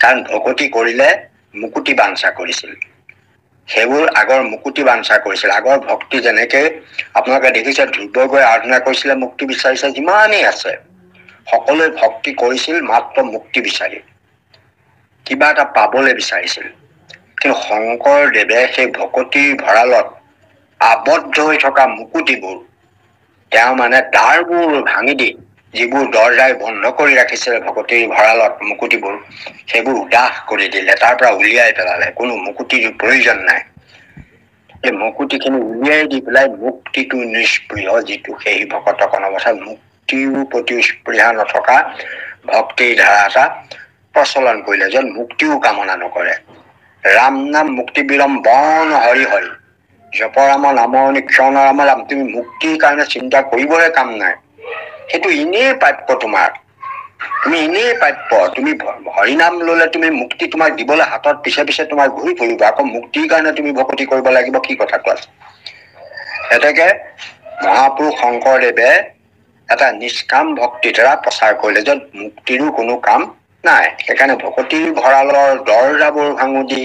কাৰণ ভকতি কৰিলে মুকুতি বাঞ্ছা কৰিছিল, সেইবোৰ আগৰ মুকুতি বাঞ্ছা কৰিছিল। আগৰ ভক্তি যেনেকে আপোনালোকে দেখিছে, ধ্ৰুৱ গৈ আৰাধনা কৰিছিলে, মুক্তি বিচাৰিছে, যিমানেই আছে সকলোৱে ভক্তি কৰিছিল মাত্ৰ মুক্তি বিচাৰি, কিবা এটা পাবলৈ বিচাৰিছিল। কিন্তু শংকৰদেৱে সেই ভকতিৰ ভঁৰালত আবদ্ধ হৈ থকা মুকুতিবোৰ তেওঁ মানে দ্বাৰবোৰ ভাঙি দি, যিবোৰ দৰজাই বন্ধ কৰি ৰাখিছিল ভকতিৰ ভঁৰালত মুকুতিবোৰ, সেইবোৰ উদাস কৰি দিলে, তাৰ পৰা উলিয়াই পেলালে, কোনো মুকুতিৰ প্ৰয়োজন নাই। এই মুকুতি খিনি উলিয়াই দি পেলাই মুক্তিটো নিষ্প্ৰিয় যিটো সেই ভকতক অনৱস্থাত মুক্তিৰ প্ৰতি স্পৃহা নথকা ভক্তিৰ ধাৰা এটা প্ৰচলন কৰিলে, যেন মুক্তিও কামনা নকৰে। ৰাম নাম মুক্তি বিলম্বন হৰি হৰি জপৰাম নাম নিক্ষণ ৰাম ৰাম। তুমি মুক্তিৰ কাৰণে চিন্তা কৰিবহে কাম নাই, সেইটো এনেই প্ৰাপ্য তোমাৰ, তুমি এনেই প্ৰাপ্য। তুমি হৰিনাম ললে তুমি মুক্তি তোমাক দিবলৈ হাতত পিছে পিছে তোমাৰ ঘূৰি ফুৰিব, আকৌ মুক্তিৰ কাৰণে তুমি ভকতি কৰিব লাগিব, কি কথা কোৱা। এতেকে মহাপুৰুষ শংকৰদেৱে এটা নিষ্কাম ভক্তিৰ দ্বাৰা প্ৰচাৰ কৰিলে, য'ত মুক্তিৰো কোনো কাম নাই। সেইকাৰণে ভকতিৰ ভঁৰালৰ দৰ্জাবোৰ ভাঙি দি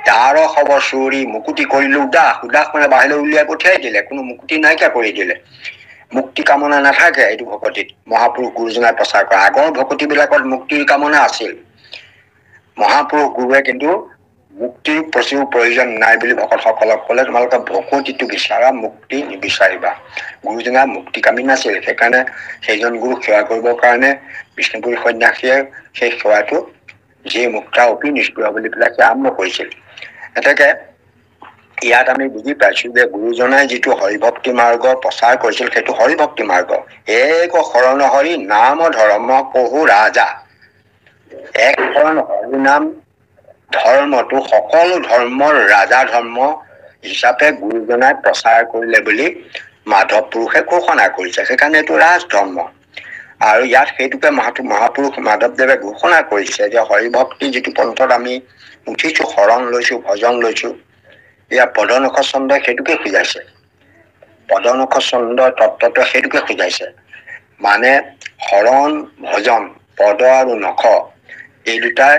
দ্বাৰ সব চুৰি মুকুতি কৰিলো উদাস। উদাস মানে বাহিৰলৈ উলিয়াই পঠিয়াই দিলে, কোনো মুক্তি নাইকিয়া কৰি দিলে। মুক্তি কামনা নাথাকে এইটো ভকতিত, মহাপুৰুষ গুৰুজনাই প্ৰচাৰ কৰা। আগৰ ভকতি বিলাকত মুক্তিৰ কামনা আছিল, মহাপুৰুষ গুৰুৱে কিন্তু মুক্তিৰ প্ৰচুৰ প্ৰয়োজন নাই বুলি ভকতসকলক কলে, তোমালোকে ভকতিটো বিচাৰা, মুক্তি নিবিচাৰিবা। গুৰুজনা মুক্তিকামী নাছিল, সেইকাৰণে সেইজন গুৰুক সেৱা কৰিবৰ কাৰণে বিষ্ণুপুৰী সন্যাসীয়ে সেই সেৱাটো যি মুক্তা অপি নিষ্ক্ৰিয় বুলি পেলাই সেই আৰম্ভ কৰিছিল। এতেকে ইয়াত আমি বুজি পাইছো যে গুৰুজনাই যিটো হৰিভক্তি মাৰ্গৰ প্ৰচাৰ কৰিছিল, সেইটো হৰিভক্তি মাৰ্গ। এক শৰণ হৰি নাম ধৰ্ম কহু ৰাজা। এক শৰণ হৰি নাম ধৰ্মটো সকলো ধৰ্মৰ ৰাজা ধৰ্ম হিচাপে গুৰুজনাই প্ৰচাৰ কৰিলে বুলি মাধৱ পুৰুষে ঘোষণা কৰিছে, সেইকাৰণে এইটো ৰাজ ধৰ্ম। আৰু ইয়াত সেইটোকে মহাপুৰুষ মাধৱদেৱে ঘোষণা কৰিছে যে হৰিভক্তি যিটো পন্থত আমি উঠিছো, শৰণ লৈছো, ভজন লৈছো, এয়া পদনখ চন্দ্ৰই সেইটোকে বুজাইছে। পদনখ চন্দ্ৰৰ তত্ত্বটোৱে সেইটোকে বুজাইছে, মানে শৰণ ভজন, পদ আৰু নখ, এই দুটাই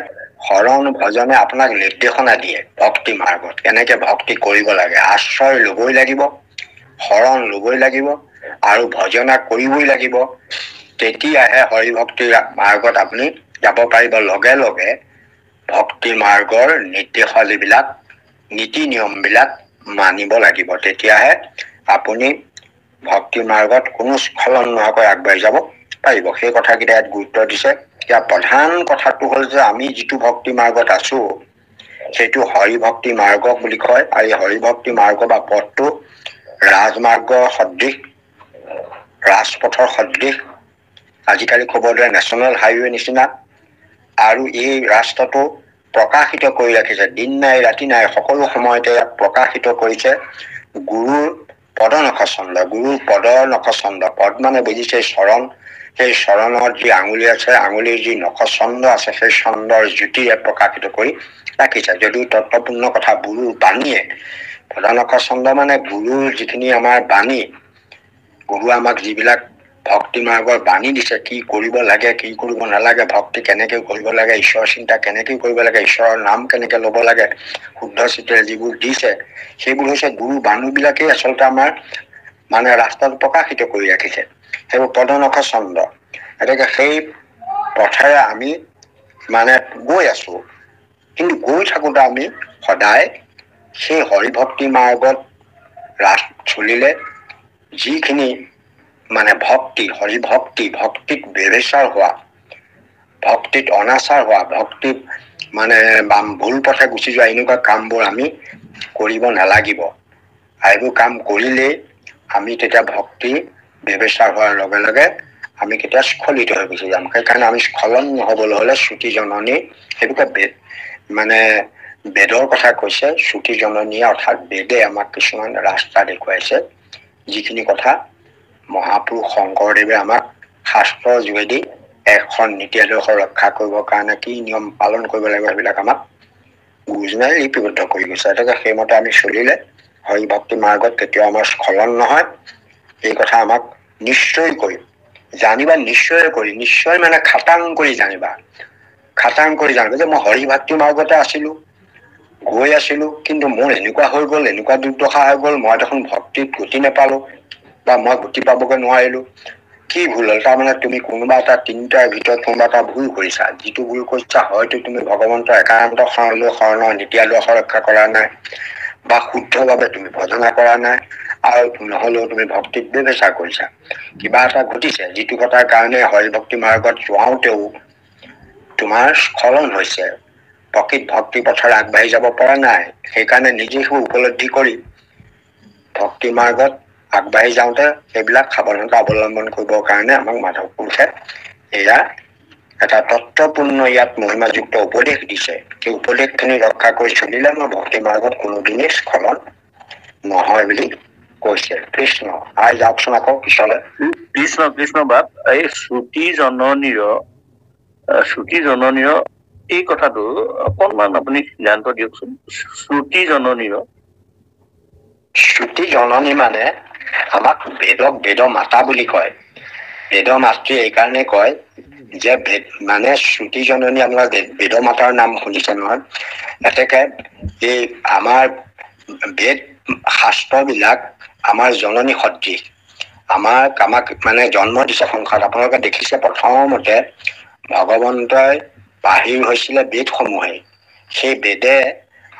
শৰণ ভজনে আপোনাক নিৰ্দেশনা দিয়ে ভক্তি মাৰ্গত, কেনেকে ভক্তি কৰিব লাগে। আশ্ৰয় লবই লাগিব, শৰণ লবই লাগিব, আৰু ভজনা কৰিবই লাগিব। তেতিয়াহে হৰি ভক্তিৰ মাৰ্গত আপুনি যাব পাৰিব। লগে লগে ভক্তি মাৰ্গৰ নিৰ্দেশাৱলী বিলাক, নীতি নিয়ম বিলাক মানিব লাগিব, তেতিয়াহে আপুনি ভক্তি মাৰ্গত কোনো স্খলন নোহোৱাকৈ আগবাঢ়ি যাব পাৰিব। সেই কথাকেইটা ইয়াত গুৰুত্ব দিছে। ইয়াৰ প্ৰধান কথাটো হল যে আমি যিটো ভক্তি মাৰ্গত আছো, সেইটো হৰি ভক্তি মাৰ্গ বুলি কয়। আৰু এই হৰি ভক্তি মাৰ্গ বা পথটো ৰাজমাৰ্গ সদৃশ, ৰাজপথৰ সদৃশ, আজিকালি ক'ব দৰে নেশ্যনেল হাইৱে নিচিনা। আৰু এই ৰাস্তাটো প্ৰকাশিত কৰি ৰাখিছে, দিন নাই ৰাতি নাই সকলো সময়তে ইয়াক প্ৰকাশিত কৰিছে গুৰুৰ পদনখ চন্দ্ৰ। গুৰুৰ পদৰ নখ চন্দ্ৰ, পদ মানে বুজিছে চৰণ, সেই চৰণৰ যি আঙুলি আছে, আঙুলিৰ যি নখ চন্দ্ৰ আছে, সেই চন্দ্ৰৰ জ্যোতিৰে প্ৰকাশিত কৰি ৰাখিছে। যদিও তত্বপূৰ্ণ কথা, গুৰুৰ বাণীয়ে, পদনখ চন্দ্ৰ মানে গুৰুৰ যিখিনি আমাৰ বাণী, গুৰুৱে আমাক যিবিলাক ভক্তি মাৰ্গৰ বাণী দিছে, কি কৰিব লাগে, কি কৰিব নালাগে, ভক্তি কেনেকে কৰিব লাগে, ঈশ্বৰৰ চিন্তা কেনেকে কৰিব লাগে, ঈশ্বৰৰ নাম কেনেকে লব লাগে, শুদ্ধ চিত্ৰে যিবোৰ দিছে, সেইবোৰ হৈছে গুৰু বাণী বিলাকেই আচলতে আমাৰ মানে ৰাস্তাত প্ৰকাশিত কৰি ৰাখিছে। সেইবোৰ পদনখ চন্দ্ৰ। গতিকে সেই পথেৰে আমি মানে গৈ আছো, কিন্তু গৈ থাকোতে আমি সদায় সেই হৰিভক্তি মাৰ্গত ৰাস চলিলে যিখিনি মানে ভক্তি, হৰি ভক্তি, ভক্তিত বেভিচাৰ হোৱা, ভক্তিত অনাচাৰ হোৱা, ভক্তিত মানে ভুল পথে গুচি যোৱা, এনেকুৱা কামবোৰ আমি কৰিব নালাগিব। এইবোৰ কাম কৰিলেই আমি তেতিয়া ভক্তি বেভিচাৰ হোৱাৰ লগে লগে আমি কেতিয়া স্খলিত হৈ গুচি যাম। সেইকাৰণে আমি স্খলন নহবলৈ হলে শ্ৰুতি জননী, সেইটোকে বেদ মানে বেদৰ কথা কৈছে। শ্ৰুতি জননীয়ে অৰ্থাৎ বেদে আমাক কিছুমান ৰাস্তা দেখুৱাইছে, যিখিনি কথা মহাপুৰুষ শংকৰদেৱে আমাক শাস্ত্ৰৰ যোগেদি এখন নীতি আদৰ্শ ৰক্ষা কৰিবৰ কাৰণে কি নিয়ম পালন কৰিব লাগিব, সেইবিলাক আমাক গুৰুজনাই লিপিবদ্ধ কৰি গৈছে। গতিকে সেইমতে আমি চলিলে হৰি ভক্তি মাৰ্গত কেতিয়াও আমাৰ স্খলন নহয়। এই কথা আমাক নিশ্চয় কৰি জানিবা, নিশ্চয় কৰি, নিশ্চয় মানে খাটাং কৰি জানিবা, খাটাং কৰি জানিবা যে মই হৰি ভক্তি মাৰ্গতে আছিলো, গৈ আছিলো, কিন্তু মোৰ এনেকুৱা হৈ গল, এনেকুৱা দুৰ্দশা হৈ গল, মই দেখোন ভক্তিত গতি নেপালো, বা মই গতি পাবগৈ নোৱাৰিলো। কি ভুল হ'ল? তাৰমানে তুমি কোনোবা এটা তিনিটাৰ ভিতৰত কোনোবা এটা ভুল কৰিছা। যিটো ভুল কৰিছা, হয়তো তুমি ভগৱন্তৰ একান্ত শৰণলৈ শৰণৰ নীতি আদৰ্শ ৰক্ষা কৰা নাই, বা শুদ্ধ ভাৱে তুমি ভজনা কৰা নাই, আৰু নহলেও তুমি ভক্তিত বেভিচাৰ কৰিছা। কিবা এটা ঘটিছে, যিটো কথাৰ কাৰণে হৰি ভক্তি মাৰ্গত যোৱাওতেও তোমাৰ স্খলন হৈছে, প্ৰকৃত ভক্তি পথৰে আগবাঢ়ি যাব পৰা নাই। সেইকাৰণে নিজে উপলব্ধি কৰি ভক্তি মাৰ্গত আগবাঢ়ি যাওঁতে সেইবিলাক সাৱধানতা অৱলম্বন কৰিবৰ কাৰণে আমাক মাধৱ পুৰুষে এয়া এটা তত্ত্বপূৰ্ণ ইয়াত মহিমাযুক্ত উপদেশ দিছে। সেই উপদেশখিনি ৰক্ষা কৰি চলিলে মোৰ ভক্তি মাৰ্গত কোনোদিনেই স্খলন নহয় বুলি কৈছে কৃষ্ণ। আই যাওকচোন আকৌ পিছলে। কৃষ্ণ কৃষ্ণ বাপ, এই শ্ৰুতি জননীয় এই কথাটো অকণমান আপুনি সিদ্ধান্ত দিয়কচোন। শ্ৰুতি জননী মানে আমাক বেদ মাতা বুলি কয়। বেদ মাতৃ এইকাৰণে কয় যে মানে শ্ৰুতি জননী, আপোনাৰ বেদ মাতাৰ নাম শুনিছে নহয়। এতেকে এই আমাৰ বেদ শাস্ত্ৰবিলাক আমাৰ জননী সদৃশ। আমাক মানে জন্ম দিছে সংসাৰত। আপোনালোকে দেখিছে প্ৰথমতে ভগৱন্তই বাহিৰ হৈছিলে বেদসমূহে। সেই বেদে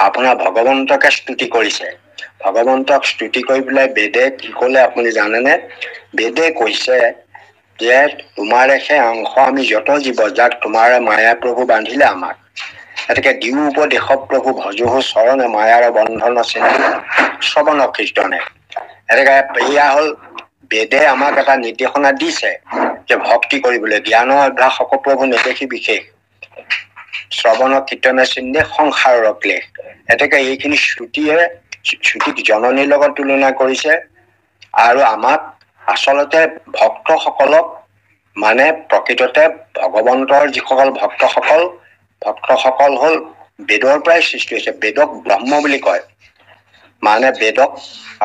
আপোনাৰ ভগৱন্তকে স্তুতি কৰিছে। ভগৱন্তক স্তুতি কৰি পেলাই বেদে কি কলে আপুনি জানেনে? বেদে কৈছে যে তোমাৰে সেই অংশ আমি যত জীৱ, যাক তোমাৰে মায়া প্ৰভু বান্ধিলে আমাক। গতিকে দিও উপদেশ প্ৰভু ভজহু চৰণে, মায়াৰ বন্ধন চিন্তি শ্ৰৱণ কীৰ্তনে। গতিকে এয়া হল বেদে আমাক এটা নিৰ্দেশনা দিছে যে ভক্তি কৰিবলৈ। জ্ঞানৰ অভ্যাস প্ৰভু নেদেখি বিশেষ, শ্ৰৱণ কীৰ্তনে চিন্তে সংসাৰৰ ক্লেশ। গতিকে এইখিনি শ্ৰুতিক জননীৰ লগত তুলনা কৰিছে। আৰু আমাক আচলতে ভক্তসকলক মানে প্ৰকৃততে ভগৱন্তৰ যিসকল ভক্তসকল হল বেদৰ পৰাই সৃষ্টি হৈছে। বেদক ব্ৰহ্ম বুলি কয়। মানে বেদক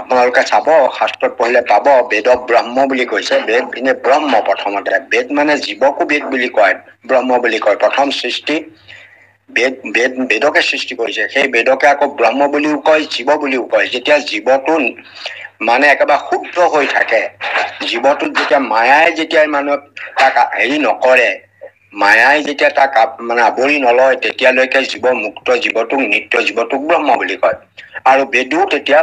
আপোনালোকে চাব, শাস্ত্ৰত পঢ়িলে পাব, বেদক ব্ৰহ্ম বুলি কৈছে। বেদ এনে ব্ৰহ্ম প্ৰথমতে। বেদ মানে জীৱকো বেদ বুলি কয়, ব্ৰহ্ম বুলি কয়। প্ৰথম সৃষ্টি বেদকে সৃষ্টি কৰিছে। সেই বেদকে আকৌ ব্ৰহ্ম বুলিও কয়, জীৱ বুলিও কয়। যেতিয়া জীৱটো মানে একেবাৰে শুদ্ধ হৈ থাকে, জীৱটোত যেতিয়া মায়াই যেতিয়া মানুহক তাক হেৰি নকৰে, মায়াই যেতিয়া তাক মানে আৱৰি নলয়, তেতিয়ালৈকে জীৱ মুক্ত, জীৱটোক নিত্য জীৱটোক ব্ৰহ্ম বুলি কয়। আৰু বেদো তেতিয়া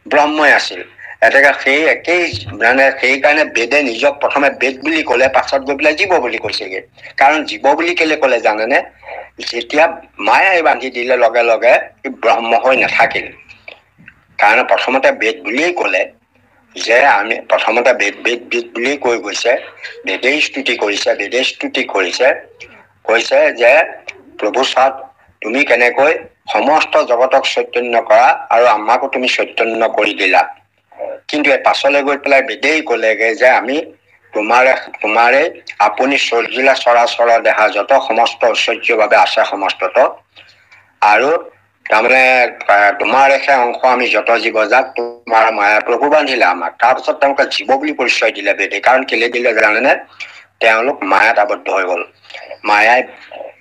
ব্ৰহ্মই আছিল। এতেকে সেই একেই মানে সেইকাৰণে বেদে নিজক প্ৰথমে বেদ বুলি কলে, পাছত গৈ পেলাই জীৱ বুলি কৈছেগে। কাৰণ জীৱ বুলি কেলে কলে জানেনে? যেতিয়া মায়াই বান্ধি দিলে লগে লগে ব্ৰহ্ম হৈ নাথাকিল। কাৰণ প্ৰথমতে বেদ বুলিয়েই কলে যে আমি প্ৰথমতে বেদ বুলিয়েই কৈ গৈছে। বেদেই স্তুতি কৰিছে, কৈছে যে প্ৰভু চাত তুমি কেনেকৈ সমস্ত জগতক চৈতন্য কৰা আৰু আমাকো তুমি চৈতন্য কৰি দিলা। কিন্তু পাছলৈ গৈ পেলাই বেদেই কলেগে যে আমি তোমাৰে আপুনি সৰ্জিলা চৰাচৰ দেহা যত সমস্ত ঐশ্বৰ্য বাবে আছে সমস্তত, আৰু তাৰমানে তোমাৰ সেই অংশ আমি যত জীৱ, যাক তোমাৰ মায়া প্ৰভু বান্ধিলে আমাক। তাৰপিছত তেওঁলোকে জীৱ বুলি পৰিচয় দিলে বেদে। কাৰণ কেলে দিলে জানেনে? তেওঁলোক মায়াত আবদ্ধ হৈ গল, মায়াই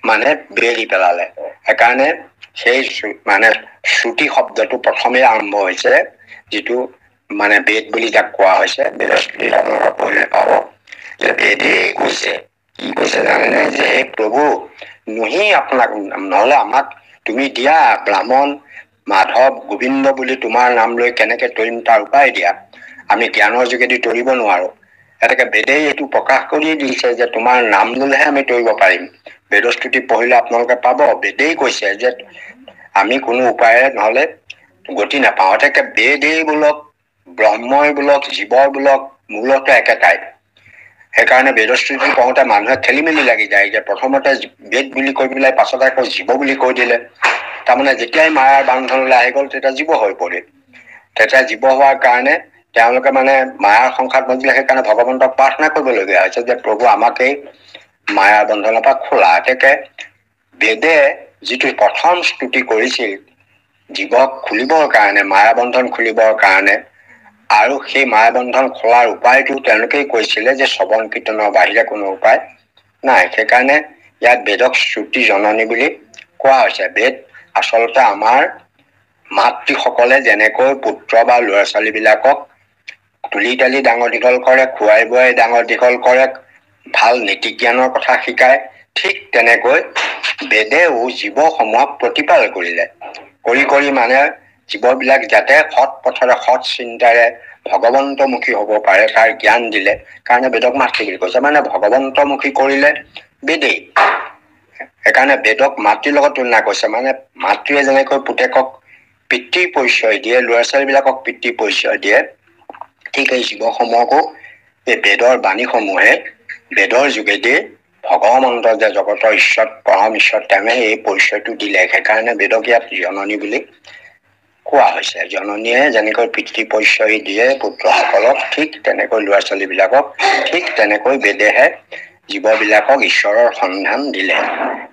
মানে বেৰি পেলালে। সেইকাৰণে সেই মানে শ্ৰুতি শব্দটো প্ৰথমে আৰম্ভ হৈছে, যিটো মানে বেদ বুলি যাক কোৱা হৈছে। বেদে কৈছে, কি কৈছে জানেনে? যে প্ৰভু নহি আপোনাক, নহলে আমাক তুমি দিয়া ব্ৰাহ্মণ মাধৱ গোবিন্দ বুলি তোমাৰ নাম লৈ কেনেকে তৰিম তাৰ উপায় দিয়া। আমি জ্ঞানৰ যোগেদি তৰিব নোৱাৰো। গতিকে বেদেই এইটো প্ৰকাশ কৰি দিছে যে তোমাৰ নাম ললেহে আমি তৰিব পাৰিম। বেদস্তুতি পঢ়িলে আপোনালোকে পাব, বেদেই কৈছে যে আমি কোনো উপায়েৰে নহলে গতি নাপাওঁ। গতিকে বেদেই বোলক, ব্ৰহ্মই বোলক, জীৱৰ বোলক মূলতে একেটাই। সেইকাৰণে বেদস্তুতি পঢ়োতে মানুহে খেলি মেলি লাগি যায় যে প্ৰথমতে বেদ বুলি কৈ পেলাই পাছত আকৌ জীৱ বুলি কৈ দিলে। তাৰমানে যেতিয়াই মায়াৰ বান্ধনলৈ আহি গল তেতিয়া জীৱ হৈ পৰিল। তেতিয়া জীৱ হোৱাৰ কাৰণে তেওঁলোকে মানে মায়াৰ সংসাৰত বান্ধিলে। সেইকাৰণে ভগৱন্তক প্ৰাৰ্থনা কৰিবলগীয়া হৈছে যে প্ৰভু আমাকেই মায়াৰ বন্ধনৰ পৰা খোলা। গতিকে বেদে যিটো প্ৰথম স্তুতি কৰিছিল জীৱক খুলিবৰ কাৰণে, মায়া বন্ধন খুলিবৰ কাৰণে, আৰু সেই মায়া বন্ধন খোলাৰ উপায়টো তেওঁলোকেই কৈছিলে যে শ্ৰৱণ কীৰ্তনৰ বাহিৰে কোনো উপায় নাই। সেইকাৰণে ইয়াত বেদক শ্ৰুতি জননী বুলি কোৱা হৈছে। বেদ আচলতে আমাৰ মাতৃসকলে যেনেকৈ পুত্ৰ বা ল'ৰা ছোৱালী বিলাকক তুলি তালি ডাঙৰ দীঘল কৰে, খুৱাই বোৱাই ডাঙৰ দীঘল কৰে, ভাল নীতি জ্ঞানৰ কথা শিকায়, ঠিক তেনেকৈ বেদেও জীৱসমূহক প্ৰতিপাল কৰিলে। কৰি মানে জীৱবিলাক যাতে সৎ পথেৰে সৎ চিন্তাৰে ভগৱন্তমুখী হব পাৰে তাৰ জ্ঞান দিলে কাৰণে বেদক মাতৃ বুলি কৈছে। মানে ভগৱন্তমুখী কৰিলে বেদেই। সেইকাৰণে বেদক মাতৃৰ লগত তুলনা কৰিছে। মানে মাতৃয়ে যেনেকৈ পুতেকক পিতৃ পৰিচয় দিয়ে, ল'ৰা ছোৱালী বিলাকক পিতৃ পৰিচয় দিয়ে, ঠিক এই জীৱসমূহকো এই বেদৰ বাণীসমূহে বেদৰ যোগেদি ভগৱন্ত যে জগতৰ ঈশ্বৰ পৰম ঈশ্বৰ তেওঁৱে এই পৰিচয়টো দিলে। সেইকাৰণে বেদক ইয়াত জননী বুলি কোৱা হৈছে। জননীয়ে যেনেকৈ পিতৃ পৰিচয় দিয়ে পুত্ৰসকলক, ঠিক তেনেকৈ ল'ৰা ছোৱালীবিলাকক, ঠিক তেনেকৈ বেদেহে জীৱবিলাকক ঈশ্বৰৰ সন্ধান দিলে।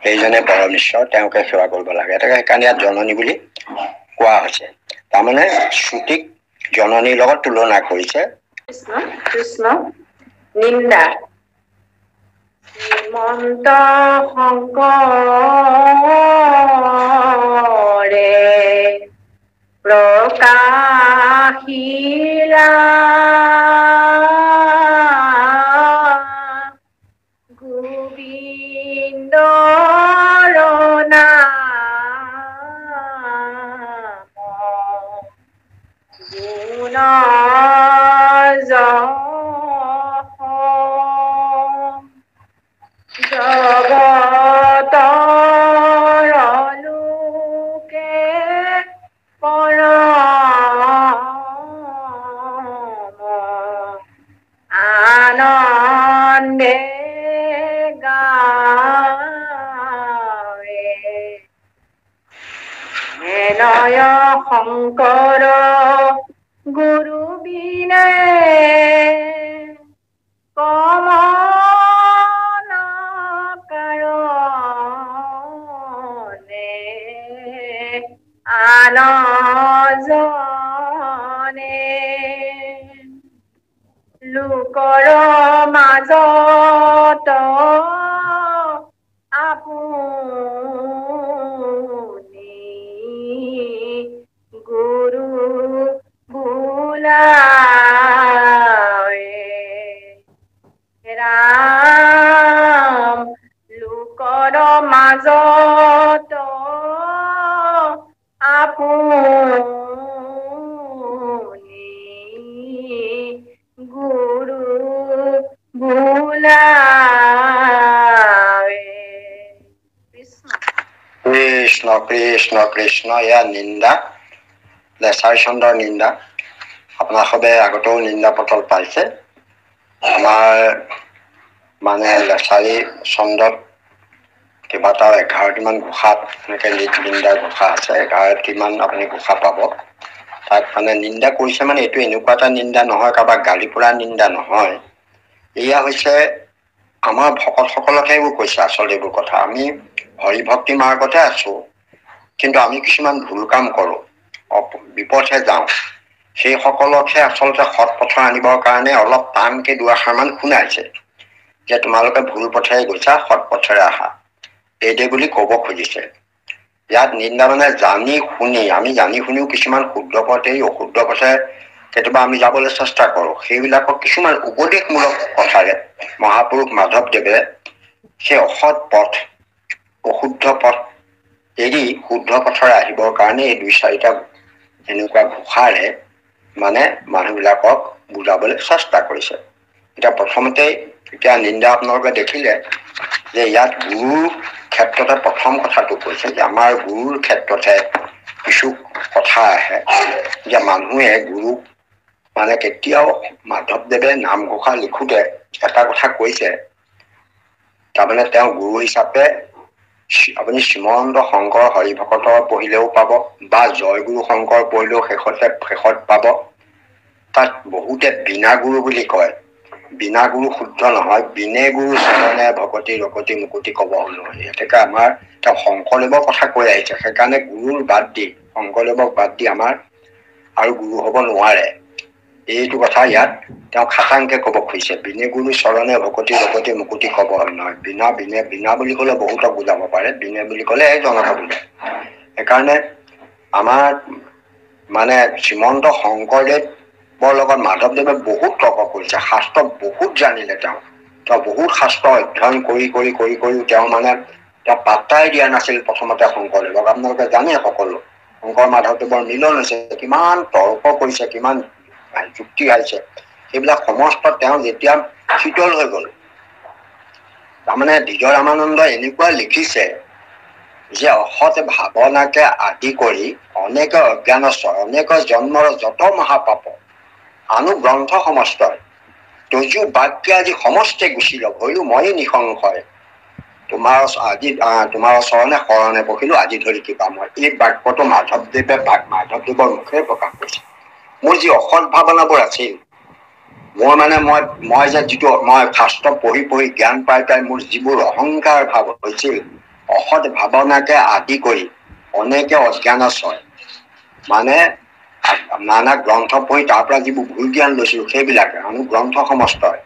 সেইজনে পৰম ঈশ্বৰ, তেওঁকে সেৱা কৰিব লাগে। সেইকাৰণে ইয়াত জননী বুলি কোৱা হৈছে। তাৰমানে শ্ৰুতিক জননীৰ লগত তুলনা কৰিছে। কৃষ্ণ কৃষ্ণ। নিন্দা শ্ৰীমন্ত শংকৰে প্ৰকাশিলা গোবিন্দৰ নাম গুণ জগতৰ লোকে পৰম আনন্দে গাৱে। হেনয় শংকৰ গুৰু বিনে কমল কাৰনে আন জনে লোকৰ মাজত আপুনি গুৰু বোলাৱে। ৰাম লোকৰ মাজত আপুনি গুৰু বোলাৱে। কৃষ্ণ কৃষ্ণ কৃষ্ণ কৃষ্ণ। এয়া নিন্দা, লেচাৰ চন্দ্ৰৰ নিন্দা। আপোনাৰ সবে আগতেও নিন্দা পটল পাইছে। আমাৰ মানে লেচাৰী চন্দ্ৰত কেইবাটাও 11টিমান ঘোষাত এনেকে নিন্দাৰ ঘোষা আছে। 11টিমান আপুনি ঘোষা পাব। তাত মানে নিন্দা কৰিছে মানে এইটো এনেকুৱা এটা নিন্দা নহয়, কাৰোবাক গালি পৰা নিন্দা নহয়। এয়া হৈছে আমাৰ ভকতসকলকহে এইবোৰ কৈছে। আচলতে এইবোৰ কথা আমি হৰি ভক্তি মাৰ্গতে আছো, কিন্তু আমি কিছুমান ভুল কাম কৰো, বিপথে যাওঁ। সেই সকলকহে আচলতে সৎ পথ আনিবৰ কাৰণে অলপ টানকে দুআষাৰমান শুনাইছে যে তোমালোকে ভুল পথেৰে গৈছা, সৎ পথেৰে আহা, এইদে বুলি কব খুজিছে। ইয়াত নিন্দা মানে জানি শুনি, আমি জানি শুনিও কিছুমান শুদ্ধ পথে অশুদ্ধ পথে কেতিয়াবা আমি যাবলৈ চেষ্টা কৰো। সেইবিলাকক কিছুমান উপদেশমূলক কথাৰে মহাপুৰুষ মাধৱদেৱে সেই অসৎ পথ অশুদ্ধ পথ এৰি শুদ্ধ পথৰে আহিবৰ কাৰণে এই 2-4টা এনেকুৱা ঘোষাৰে মানে মানুহবিলাকক বুজাবলৈ চেষ্টা কৰিছে। এতিয়া প্ৰথমতে এতিয়া নিন্দা আপোনালোকে দেখিলে যে ইয়াত গুৰুৰ ক্ষেত্ৰতে প্ৰথম কথাটো কৈছে যে আমাৰ গুৰুৰ ক্ষেত্ৰতে কিছু কথা আহে যে মানুহে গুৰুক মানে কেতিয়াও মাধৱদেৱে নামঘোষা লিখোতে এটা কথা কৈছে, তাৰমানে তেওঁ গুৰু হিচাপে আপুনি শ্ৰীমন্ত শংকৰ হৰিভকতৰ পঢ়িলেও পাব বা জয়গুৰু শংকৰ পঢ়িলেও শেষত পাব। তাত বহুতে বিনা গুৰু বুলি কয়। বিনা গুৰু শুদ্ধ নহয়, বিনে গুৰু চৰণে ভকতি ৰকতি মুকুতি কব নহয়। গতিকে আমাৰ তেওঁ শংকৰদেৱৰ কথা কৈ আহিছে। সেইকাৰণে গুৰুৰ বাদ দি, শংকৰদেৱক বাদ দি আমাৰ আৰু গুৰু হব নোৱাৰে। এইটো কথা ইয়াত তেওঁ খাটাংকে কব খুজিছে। বিনে গুৰু চৰণে ভকতি ৰকতি মুকুতি কব নহয়। বিনা বিনে বিনা বুলি কলে বহুতক বুজাব পাৰে, বিনে বুলি কলে এজনকে বুজায়। সেইকাৰণে আমাৰ মানে শ্ৰীমন্ত শংকৰদেৱৰ লগত মাধৱদেৱে বহুত তৰ্ক কৰিছে। শাস্ত্ৰ বহুত জানিলে তেওঁ বহুত শাস্ত্ৰ অধ্যয়ন কৰি কৰি কৰি কৰি তেওঁ মানে তেওঁ পাত্তাই দিয়া নাছিল প্ৰথমতে শংকৰদেৱক। আপোনালোকে জানে সকলো শংকৰ মাধৱদেৱৰ মিলন হৈছে, কিমান তৰ্ক কৰিছে, কিমান যুক্তি আহিছে। সেইবিলাক সমস্ত তেওঁ যেতিয়া শীতল হৈ গল, তাৰমানে দ্বিজ ৰামানন্দ এনেকুৱা লিখিছে যে অসৎ ভাৱনাকে আদি কৰি অনেক অজ্ঞান অনেক জন্মৰ যত মহাপাপ আনু গ্ৰন্থ সমস্তই তজু বাক্য আজি সমস্তে গুচি লগ হইলো মই নিঃসংশয় তোমাৰ চৰণে শৰণে পখিলো আজি ধৰি কিবা মই। এই বাক্যটো মাধৱদেৱৰ মুখেৰে প্ৰকাশ কৰিছে। মোৰ যি অসৎ ভাৱনাবোৰ আছিল, মই যে যিটো মই শাস্ত্ৰ পঢ়ি জ্ঞান পাই মোৰ যিবোৰ অহংকাৰ ভাৱ হৈছিল, অসৎ ভাৱনাকে আদি কৰি অনেকে অজ্ঞানাশ্ৰয় মানে নানা গ্ৰন্থ পঢ়ি তাৰ পৰা যিবোৰ ভুল জ্ঞান লৈছিলো সেইবিলাকে গ্ৰন্থ সমস্তই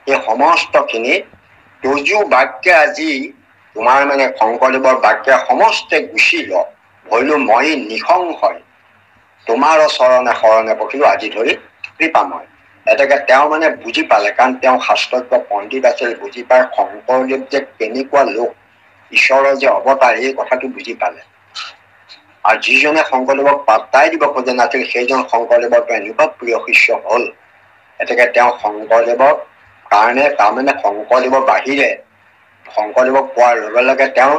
এই সমস্তখিনি তজু বাক্যে আজি তোমাৰ মানে শংকৰদেৱৰ বাক্যে সমস্তে গুচি ল ভৈলো মই নিঃসংশয় তোমাৰ চৰণে শৰণে পখিলো আজি ধৰি কৃপাময়। এতেকে তেওঁ মানে বুজি পালে, কাৰণ তেওঁ শাস্ত্ৰজ্ঞ পণ্ডিত আছিল, বুজি পাই শংকৰদেৱ যে কেনেকুৱা লোক, ঈশ্বৰৰ যে অৱতাৰ, এই কথাটো বুজি পালে। আৰু যিজনে শংকৰদেৱক পাত্তাই দিব খোজা নাছিল সেইজন শংকৰদেৱৰ এনেকুৱা প্ৰিয় শিষ্য হল। এতেকে তেওঁ শংকৰদেৱৰ কাৰণে তাৰমানে শংকৰদেৱৰ বাহিৰে শংকৰদেৱক পোৱাৰ লগে লগে তেওঁ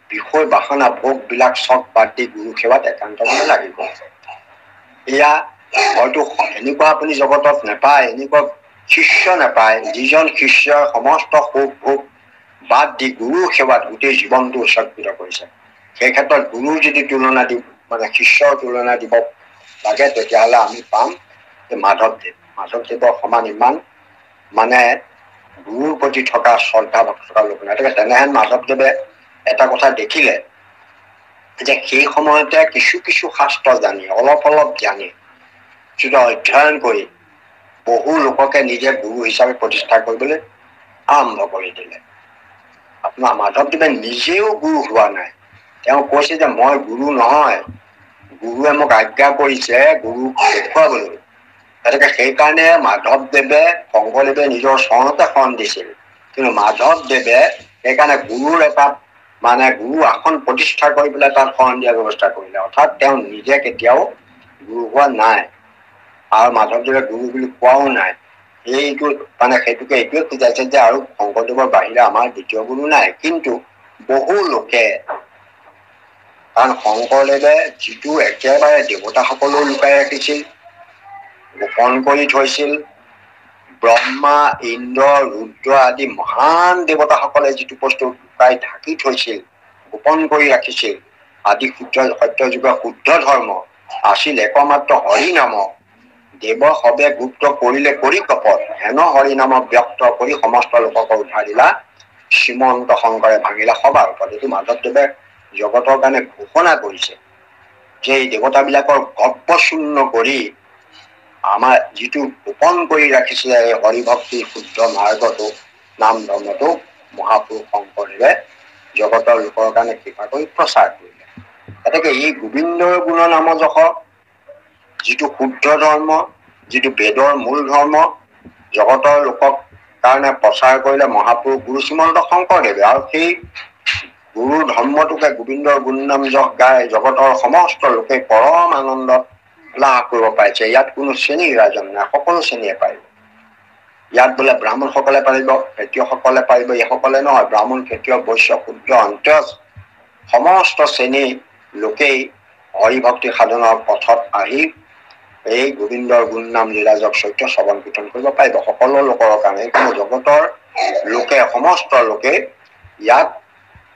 বিষয় বাসনা ভোগ বিলাক চব বাদ দি গুৰু সেৱাত একান্ত লাগিব। এয়া হয়তো এনেকুৱা আপুনি জগতত নাপায়, এনেকুৱা শিষ্য নাপায় যিজন শিষ্যৰ সমস্ত সুখ ভোগ বাদ দি গুৰু সেৱাত গোটেই জীৱনটো উৎসৰ্গিত কৰিছে। সেই ক্ষেত্ৰত গুৰুৰ যদি তুলনা মানে শিষ্যৰ তুলনা দিব লাগে, তেতিয়াহলে আমি পাম মাধৱদেৱৰ সমান ইমান মানে গুৰুৰ প্ৰতি থকা শ্ৰদ্ধা থকা লোক নাই। তেনেহেন মাধৱদেৱে এটা কথা দেখিলে যে সেই সময়তে কিছু শাস্ত্ৰ জানি অলপ জানি যিটো অধ্যয়ন কৰি বহু লোককে নিজে গুৰু হিচাপে প্ৰতিষ্ঠা কৰিবলৈ আৰম্ভ কৰি দিলে। আপোনাৰ মাধৱদেৱে নিজেও গুৰু হোৱা নাই, তেওঁ কৈছে যে মই গুৰু নহয়, গুৰুৱে মোক আজ্ঞা কৰিছে গুৰুক দেখুৱাবলৈ। গতিকে সেইকাৰণে মাধৱদেৱে শংকৰদেৱে নিজৰ চৰণতে শৰণ দিছিল, কিন্তু মাধৱদেৱে সেইকাৰণে গুৰুৰ এটা মানে গুৰু আসন প্ৰতিষ্ঠা কৰি পেলাই তাত শৰণ দিয়াৰ ব্যৱস্থা কৰিলে। অৰ্থাৎ তেওঁ নিজে কেতিয়াও গুৰু হোৱা নাই আৰু মাধৱদেৱে গুৰু বুলি কোৱাও নাই। এইটো মানে সেইটোকে এইটোৱে বুজাইছে যে আৰু শংকৰদেৱৰ বাহিৰে আমাৰ দ্বিতীয় গুৰু নাই। কিন্তু বহু লোকে, কাৰণ শংকৰদেৱে যিটো একেবাৰে দেৱতাসকলো লুকাই ৰাখিছিল, গোপন কৰি থৈছিল, ব্ৰহ্মা ইন্দ্ৰ ৰুদ্ৰ আদি মহান দেৱতাসকলে যিটো বস্তু লুকাই ঢাকি থৈছিল, গোপন কৰি ৰাখিছিল, আদি সত্য যুগৰ শুদ্ধ ধৰ্ম আছিল একমাত্ৰ হৰি নাম, দেৱ সবে গুপ্ত কৰিলে কৰি কপট, হেন হৰি নামক ব্যক্ত কৰি সমস্ত লোকক উদ্ধাৰ দিলা, শ্ৰীমন্ত শংকৰে ভাঙিলা সবাৰ ওপৰত। এইটো মাধৱদেৱে জগতৰ কাৰণে ঘোষণা কৰিছে যে এই দেৱতাবিলাকৰ গৰ্ব শূন্য কৰি আমাৰ যিটো গোপন কৰি ৰাখিছিলে এই হৰিভক্তি শুদ্ধ মাৰ্গটো নাম ধৰ্মটো মহাপুৰুষ শংকৰদেৱে জগতৰ লোকৰ কাৰণে কৃপা কৰি প্ৰচাৰ কৰিলে। গতিকে এই গোবিন্দৰ গুণ নাম যশ যিটো শুদ্ধ ধৰ্ম, যিটো বেদৰ মূল ধৰ্ম, জগতৰ লোকক কাৰণে প্ৰচাৰ কৰিলে মহাপুৰুষ গুৰু শ্ৰীমন্ত শংকৰদেৱে। আৰু সেই গুৰুৰ ধৰ্মটোকে গোবিন্দৰ গুণ নাম যশ গাই জগতৰ সমস্ত লোকে পৰম আনন্দত লাভ কৰিব পাৰিছে। ইয়াত কোনো শ্ৰেণী ৰাজন নাই, সকলো শ্ৰেণীয়ে পাৰিব। ইয়াত বোলে ব্ৰাহ্মণ সকলে পাৰিব, ক্ষত্ৰিয় সকলে পাৰিব, এইসকলে নহয়, ব্ৰাহ্মণ ক্ষত্ৰিয় বৈশ্য শূদ্ৰ অন্ত্যজ সমস্ত শ্ৰেণীৰ লোকেই হৰিভক্তি সাধনৰ পথত আহি এই গোবিন্দৰ গুণ নাম লীলাজক চৰিত্ৰ শ্ৰৱণ কীৰ্তন কৰিব পাৰিব। সকলো লোকৰ কাৰণে কিন্তু জগতৰ লোকে সমস্ত লোকে ইয়াত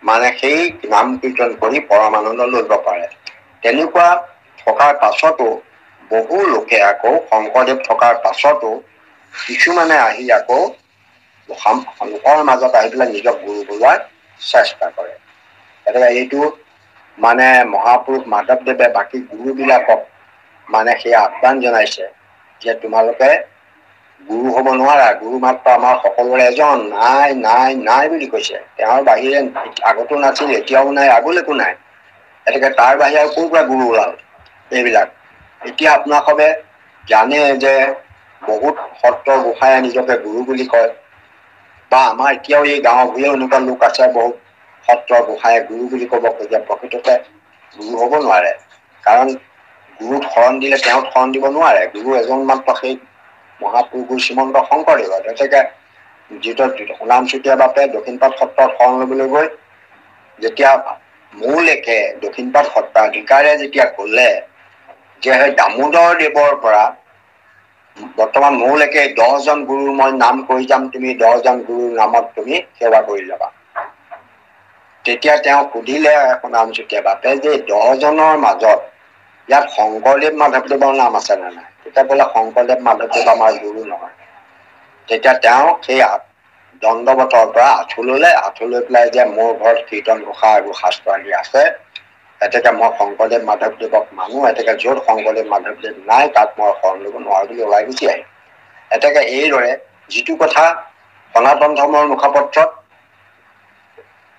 মানে সেই নাম কীৰ্তন কৰি পৰম আনন্দ লব পাৰে। তেনেকুৱা থকাৰ পাছতো বহু লোকে আকৌ শংকৰদেৱ থকাৰ পাছতো কিছুমানে আহি আকৌ লোকৰ মাজত আহি পেলাই নিজক গুৰু বুলোৱাৰ চেষ্টা কৰে। গতিকে এইটো মানে মহাপুৰুষ মাধৱদেৱে বাকী গুৰু বিলাকক মানে সেই আহ্বান জনাইছে যে তোমালোকে গুৰু হব নোৱাৰা, গুৰু মাত্ৰ আমাৰ সকলোৰে এজন, নাই নাই নাই বুলি কৈছে। তেওঁৰ বাহিৰে আগতো নাছিল, এতিয়াও নাই, আগলৈকো নাই। গতিকে তাৰ বাহিৰে আৰু ক'ৰ পৰা গুৰু ওলাল এইবিলাক। এতিয়া আপোনাক সবে জানে যে বহুত সত্ৰ গোসাঁয়ে নিজকে গুৰু বুলি কয়, বা আমাৰ এতিয়াও এই গাঁৱৰ ভূঞেও এনেকুৱা লোক আছে বহুত সত্ৰ গোসাঁয়ে গুৰু বুলি কব খোজে, প্ৰকৃততে গুৰু হব নোৱাৰে। কাৰণ গুৰুক শৰণ দিলে তেওঁক শৰণ দিব নোৱাৰে। গুৰু এজন মাত্ৰ সেই মহাপুৰুষ শ্ৰীমন্ত শংকৰদেৱ। গতিকে যিটো সোণাম চুতীয়া বাপে দক্ষিণপাট সত্ৰত শৰণ লবলৈ গৈ যেতিয়া মূলেকে দক্ষিণপাট সত্ৰাধিকাৰে যেতিয়া কলে যে সেই দামোদৰ দেৱৰ পৰা বৰ্তমান মূলেকে 10জন গুৰুৰ মই নাম কৈ যাম, তুমি 10জন গুৰুৰ নামত তুমি সেৱা কৰি যাবা। তেতিয়া তেওঁ সুধিলে সোণাম চুতীয়া বাপে যে 10 জনৰ মাজত ইয়াত শংকৰদেৱ মাধৱদেৱৰ নাম আছে নে নাই? তেতিয়া বোলে শংকৰদেৱ মাধৱদেৱ আমাৰ গুৰু নহয়। তেতিয়া তেওঁ সেই দণ্ডবতৰ পৰা আঁঠু ললে, আঁঠু লৈ পেলাই যে মোৰ ঘৰত কীৰ্তন ঘোষা আৰু শাস্ত্ৰ আদি আছে, এতেকে মই শংকৰদেৱ মাধৱদেৱক মানো, এতেকে য'ত শংকৰদেৱ মাধৱদেৱ নাই তাত মই শৰণ ল'ব নোৱাৰো বুলি ওলাই গুচি আহিল। এতেকে এইদৰে যিটো কথা সনাতন ধৰ্মৰ মুখপত্ৰত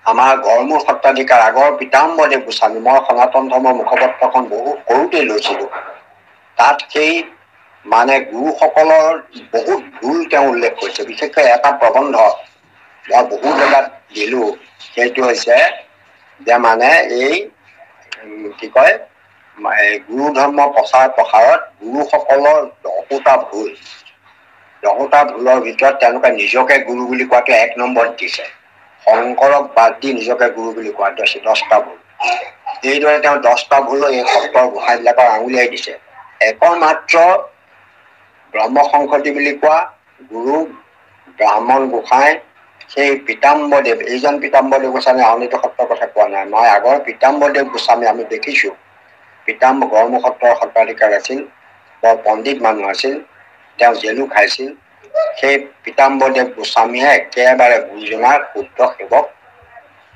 আমাৰ গড়মূৰ সত্ৰাধিকাৰ আগৰ পীতাম্বৰদেৱ গোস্বামী, মই সনাতন ধৰ্মৰ মুখপত্ৰখন বহু সৰুতে লৈছিলো, তাত সেই মানে গুৰুসকলৰ বহুত ভুল তেওঁ উল্লেখ কৰিছে। বিশেষকৈ এটা প্ৰবন্ধ মই বহু জেগাত দিলো, সেইটো হৈছে যে মানে এই কি কয় গুৰু ধৰ্ম প্ৰসাৰত গুৰুসকলৰ 10টা ভুল, 10টা ভুলৰ ভিতৰত তেওঁলোকে নিজকে গুৰু বুলি কোৱাটো 1 নম্বৰত দিছে। শংকৰক বাদ দি নিজকে গুৰু বুলি কোৱাটো আছে 10টা ভুল। এইদৰে তেওঁ 10টা ভুল এই সত্ৰৰ গোসাঁইবিলাকক আঙুলিয়াই দিছে। একমাত্ৰ ব্ৰহ্মসংহতি বুলি কোৱা গুৰু ব্ৰাহ্মণ গোসাঁই সেই পীতাম্বৰদেৱ, এইজন পীতাম্বৰদেৱ গোস্বামী আউনীআটী সত্ৰৰ কথা কোৱা নাই, মই আগৰ পীতাম্বৰদেৱ গোস্বামী আমি দেখিছো। গড়মূৰ সত্ৰৰ সত্ৰাধিকাৰ আছিল, বৰ পণ্ডিত মানুহ আছিল, তেওঁ জেলো খাইছিল। সেই পীতাম্বৰদেৱ গোস্বামীয়ে একেবাৰে গুৰুজনাৰ শুদ্ধ সেৱক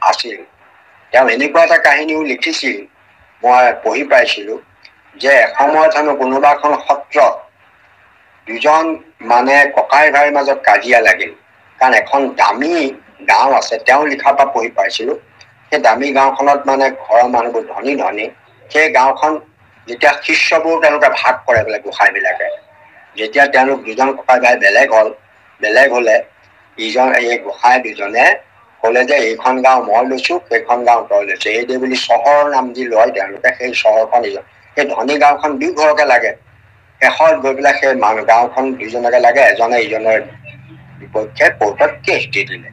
আছিল। তেওঁ এনেকুৱা এটা কাহিনীও লিখিছিল, মই পঢ়ি পাইছিলো, যে এসময়ত হেনো কোনোবা এখন সত্ৰত দুজন মানে ককাই ভাইৰ মাজত কাজিয়া লাগিল। কাৰণ এখন দামী গাঁও আছে, তেওঁ লিখাৰ পৰা পঢ়ি পাইছিলো, সেই দামী গাঁওখনত মানে ঘৰৰ মানুহবোৰ ধনী ধনী। সেই গাঁওখন যেতিয়া শিষ্যবোৰ তেওঁলোকে ভাগ কৰে বোলে গোসাঁইবিলাকে, যেতিয়া তেওঁলোক দুজন ককাই ভাই বেলেগ হলে এই গোসাঁই দুজনে কলে যে এইখন গাঁও মই লৈছো, সেইখন গাঁও তই লৈছো, এই বুলি চহৰৰ নাম দি লয় তেওঁলোকে। সেই চহৰখন সেই ধনী গাঁওখন দুঘৰকে লাগে। শেষত গৈ পেলাই সেই গাঁওখন দুজনকে লাগে, এজনে ইজনৰ বিপক্ষে কোৰ্টত কেছ দি দিলে।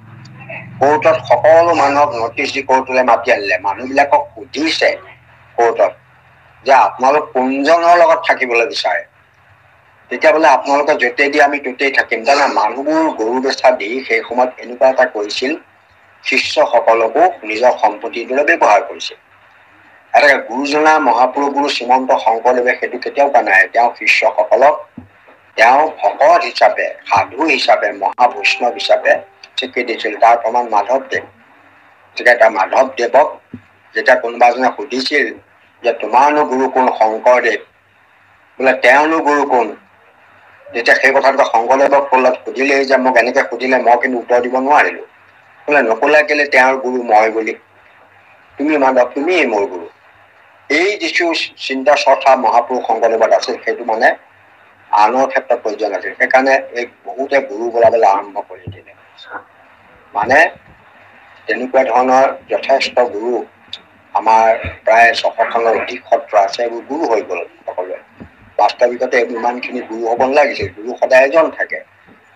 কোৰ্টত সকলো মানুহক নটিচ দি কোৰ্টলৈ মাতি আনিলে। মানুহবিলাকক সুধিছে কোৰ্টত যে আপোনালোক কোনজনৰ লগত থাকিবলৈ বিচাৰে? তেতিয়া বোলে আপোনালোকে য'তেই দিয়ে আমি ত'তেই থাকিম। তাৰমানে মানুহবোৰ গৰু বেচা দি সেই সময়ত এনেকুৱা এটা কৰিছিল, শিষ্যসকলকো নিজৰ সম্পত্তিৰ দৰে ব্যৱহাৰ কৰিছিল। এটা গুৰুজনা মহাপুৰুষ গুৰু শ্ৰীমন্ত শংকৰদেৱে সেইটো কেতিয়াও কোৱা নাই। তেওঁ শিষ্যসকলক তেওঁ ভকত হিচাপে, সাধু হিচাপে, মহাবৈষ্ণৱ হিচাপে স্বীকৃতি দিছিল। তাৰ প্ৰমাণ মাধৱদেৱ। গতিকে মাধৱদেৱক যেতিয়া কোনোবা এজনে সুধিছিল যে তোমাৰনো গুৰু কোন? শংকৰদেৱ। বোলে তেওঁনো গুৰু কোন? যেতিয়া সেই কথাটো শংকৰদেৱক সুধিলেই যে মোক এনেকে সুধিলে, মই কিন্তু উত্তৰ দিব নোৱাৰিলো। বোলে নকলা কেলে তেওঁৰ গুৰু মই বুলি? তুমি মাধৱ, তুমিয়ে মোৰ গুৰু। এই যিটো চিন্তা চৰ্চা মহাপুৰুষ শংকৰদেৱত আছিল, সেইটো মানে আনৰ ক্ষেত্ৰত প্ৰয়োজন আছিল। সেইকাৰণে এই বহুতে গুৰু বোলাবলৈ আৰম্ভ কৰি দিলে। মানে তেনেকুৱা ধৰণৰ যথেষ্ট গুৰু আমাৰ প্ৰায় 600খনৰ অধিক সত্ৰ আছে, এইবোৰ গুৰু হৈ গ'ল সকলোৱে। বাস্তৱিকতে ইমানখিনি গুৰু হ'ব নালাগিছিল। গুৰু সদায় এজন থাকে।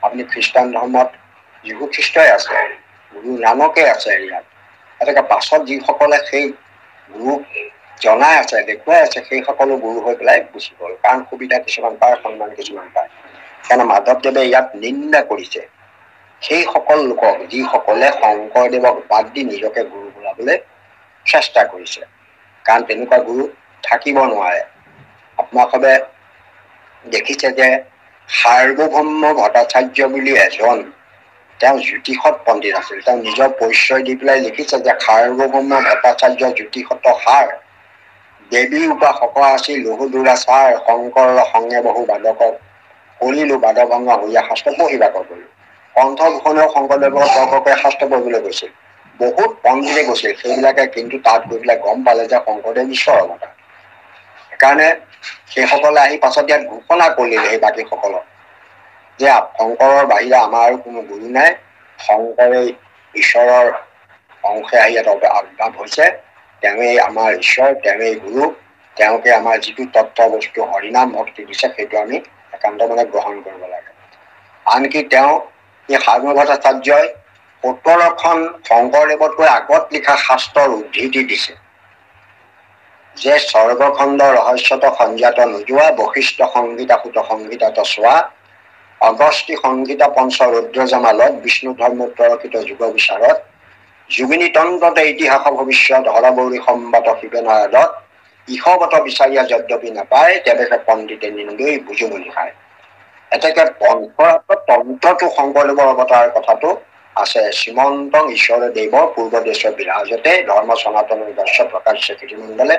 আপুনি খ্ৰীষ্টান ধৰ্মত যীশু খ্ৰীষ্টই আছে, গুৰু নানকে আছে ইয়াত। গতিকে পাছত যিসকলে সেই গুৰুক জনাই আছে, দেখুৱাই আছে, সেই সকলো গুৰু হৈ পেলাই গুচি গ'ল। কাৰণ সুবিধা কিছুমান পায়, সন্মান কিছুমান পায়। সেইকাৰণে মাধৱদেৱে ইয়াত নিন্দা কৰিছে সেই সকল লোকক যিসকলে শংকৰদেৱক বাদ দি নিজকে গুৰু বোলাবলৈ চেষ্টা কৰিছে। কাৰণ তেনেকুৱা গুৰু থাকিব নোৱাৰে। আপোনালোকে দেখিছে যে সাৰ্বভৌম ভট্টাচাৰ্য বুলি এজন, তেওঁ জ্যোতিষত পণ্ডিত আছিল। তেওঁ নিজৰ পৰিচয় দি পেলাই লিখিছে যে সাৰ্বভৌম ভট্টাচাৰ্য জ্যোতিষত সাৰ, দেৱী উপাসক আছিল লহুদুৰাচাৰ, শংকৰ সংগে বহু বাদক কৰিলো বাদভংগ হৈয়া শাস্ত্ৰ পঢ়িবা কৰিলো। কণ্ঠভূষণেও শংকৰদেৱৰ তৰ্ককে শাস্ত্ৰ পঢ়িবলৈ গৈছিল। বহুত পণ্ডিতে গৈছিল, সেইবিলাকে কিন্তু তাত গৈ পেলাই গম পালে যে শংকৰদেৱ ঈশ্বৰৰ অৱতাৰ। সেইকাৰণে সেইসকলে আহি পাছত ইয়াত ঘোষণা কৰিলে সেই বাকীসকলক যে শংকৰৰ বাহিৰে আমাৰ আৰু কোনো গুৰু নাই, শংকৰে ঈশ্বৰৰ অংশে আহি ইয়াত আৱিৰ্ভাৱ হৈছে, তেওঁৱেই আমাৰ ঈশ্বৰ, তেওঁৱেই গুৰু, তেওঁকে আমাৰ যিটো তত্ত্ব বস্তু হৰিনাম ভক্তি দিছে সেইটো আমি একান্ত মানে গ্ৰহণ কৰিব লাগে। আনকি তেওঁ এই সাৰ্বভৌম ভট্টাচাৰ্যই 17খন শংকৰদেৱতকৈ আগত লিখা শাস্ত্ৰৰ উদ্ধৃতি দিছে যে স্বৰ্গখণ্ড ৰহস্যত সংজ্ঞাত নোযোৱা, বশিষ্ঠ সংগীতা সুত সংগীতাত চোৱা, অগস্তি সংগীতা পঞ্চ ৰুদ্ৰজামালত, বিষ্ণু ধৰ্মোত্তৰকিত যুগ বিচাৰত, যোগিনী তন্ত্ৰতে ইতিহাস ভৱিষ্যত হৰগৌৰী সম্বাদ শিবে নাৰদত ইহবত বিচাৰিয়া যদ্যপি নাপায় তেৱেকে পণ্ডিতে নিন্দৈ বুজুমনি খায়। এতেকে পৰম্পৰাগত তন্ত্ৰটো শংকৰদেৱৰ অৱতাৰ কথাটো আছে। শ্ৰীমন্ত ঈশ্বৰদেৱৰ পূৰ্বদেশৰ বিৰাজতে ধৰ্ম সনাতন দৰ্শ প্ৰকাশ স্বীকৃতি মণ্ডলে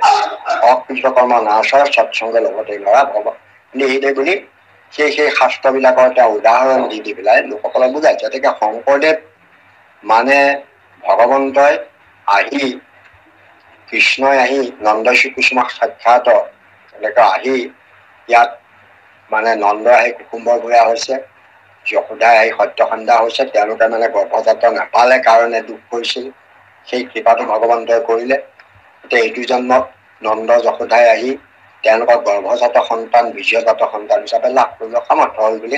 অকৃত কৰ্ম নাশৰ সৎসংগে লগতে লৰা ভগৱান এইদে বুলি সেই শাস্ত্ৰবিলাকৰ এটা উদাহৰণ দি দি পেলাই লোকসকলক বুজাইছে। গতিকে শংকৰদেৱ মানে ভগৱন্তই আহি কৃষ্ণই আহি নন্দ শ্ৰীকৃষ্ণক সাক্ষাৎ এনেকৈ আহি ইয়াত মানে নন্দ আহি কুসুম্বৰ ভূঞা হৈছে, যশোদাই আহি সত্যসন্ধা হৈছে। তেওঁলোকে মানে গৰ্ভজাত নাপালে কাৰণে দুখ কৰিছিল, সেই কৃপাটো ভগৱন্তই কৰিলে। এতিয়া এইটো জন্মত নন্দ যশোদাই আহি তেওঁলোকৰ গৰ্ভজাত সন্তান বীৰ্যজাত সন্তান হিচাপে লাভ কৰিব সামৰ্থ হল বুলি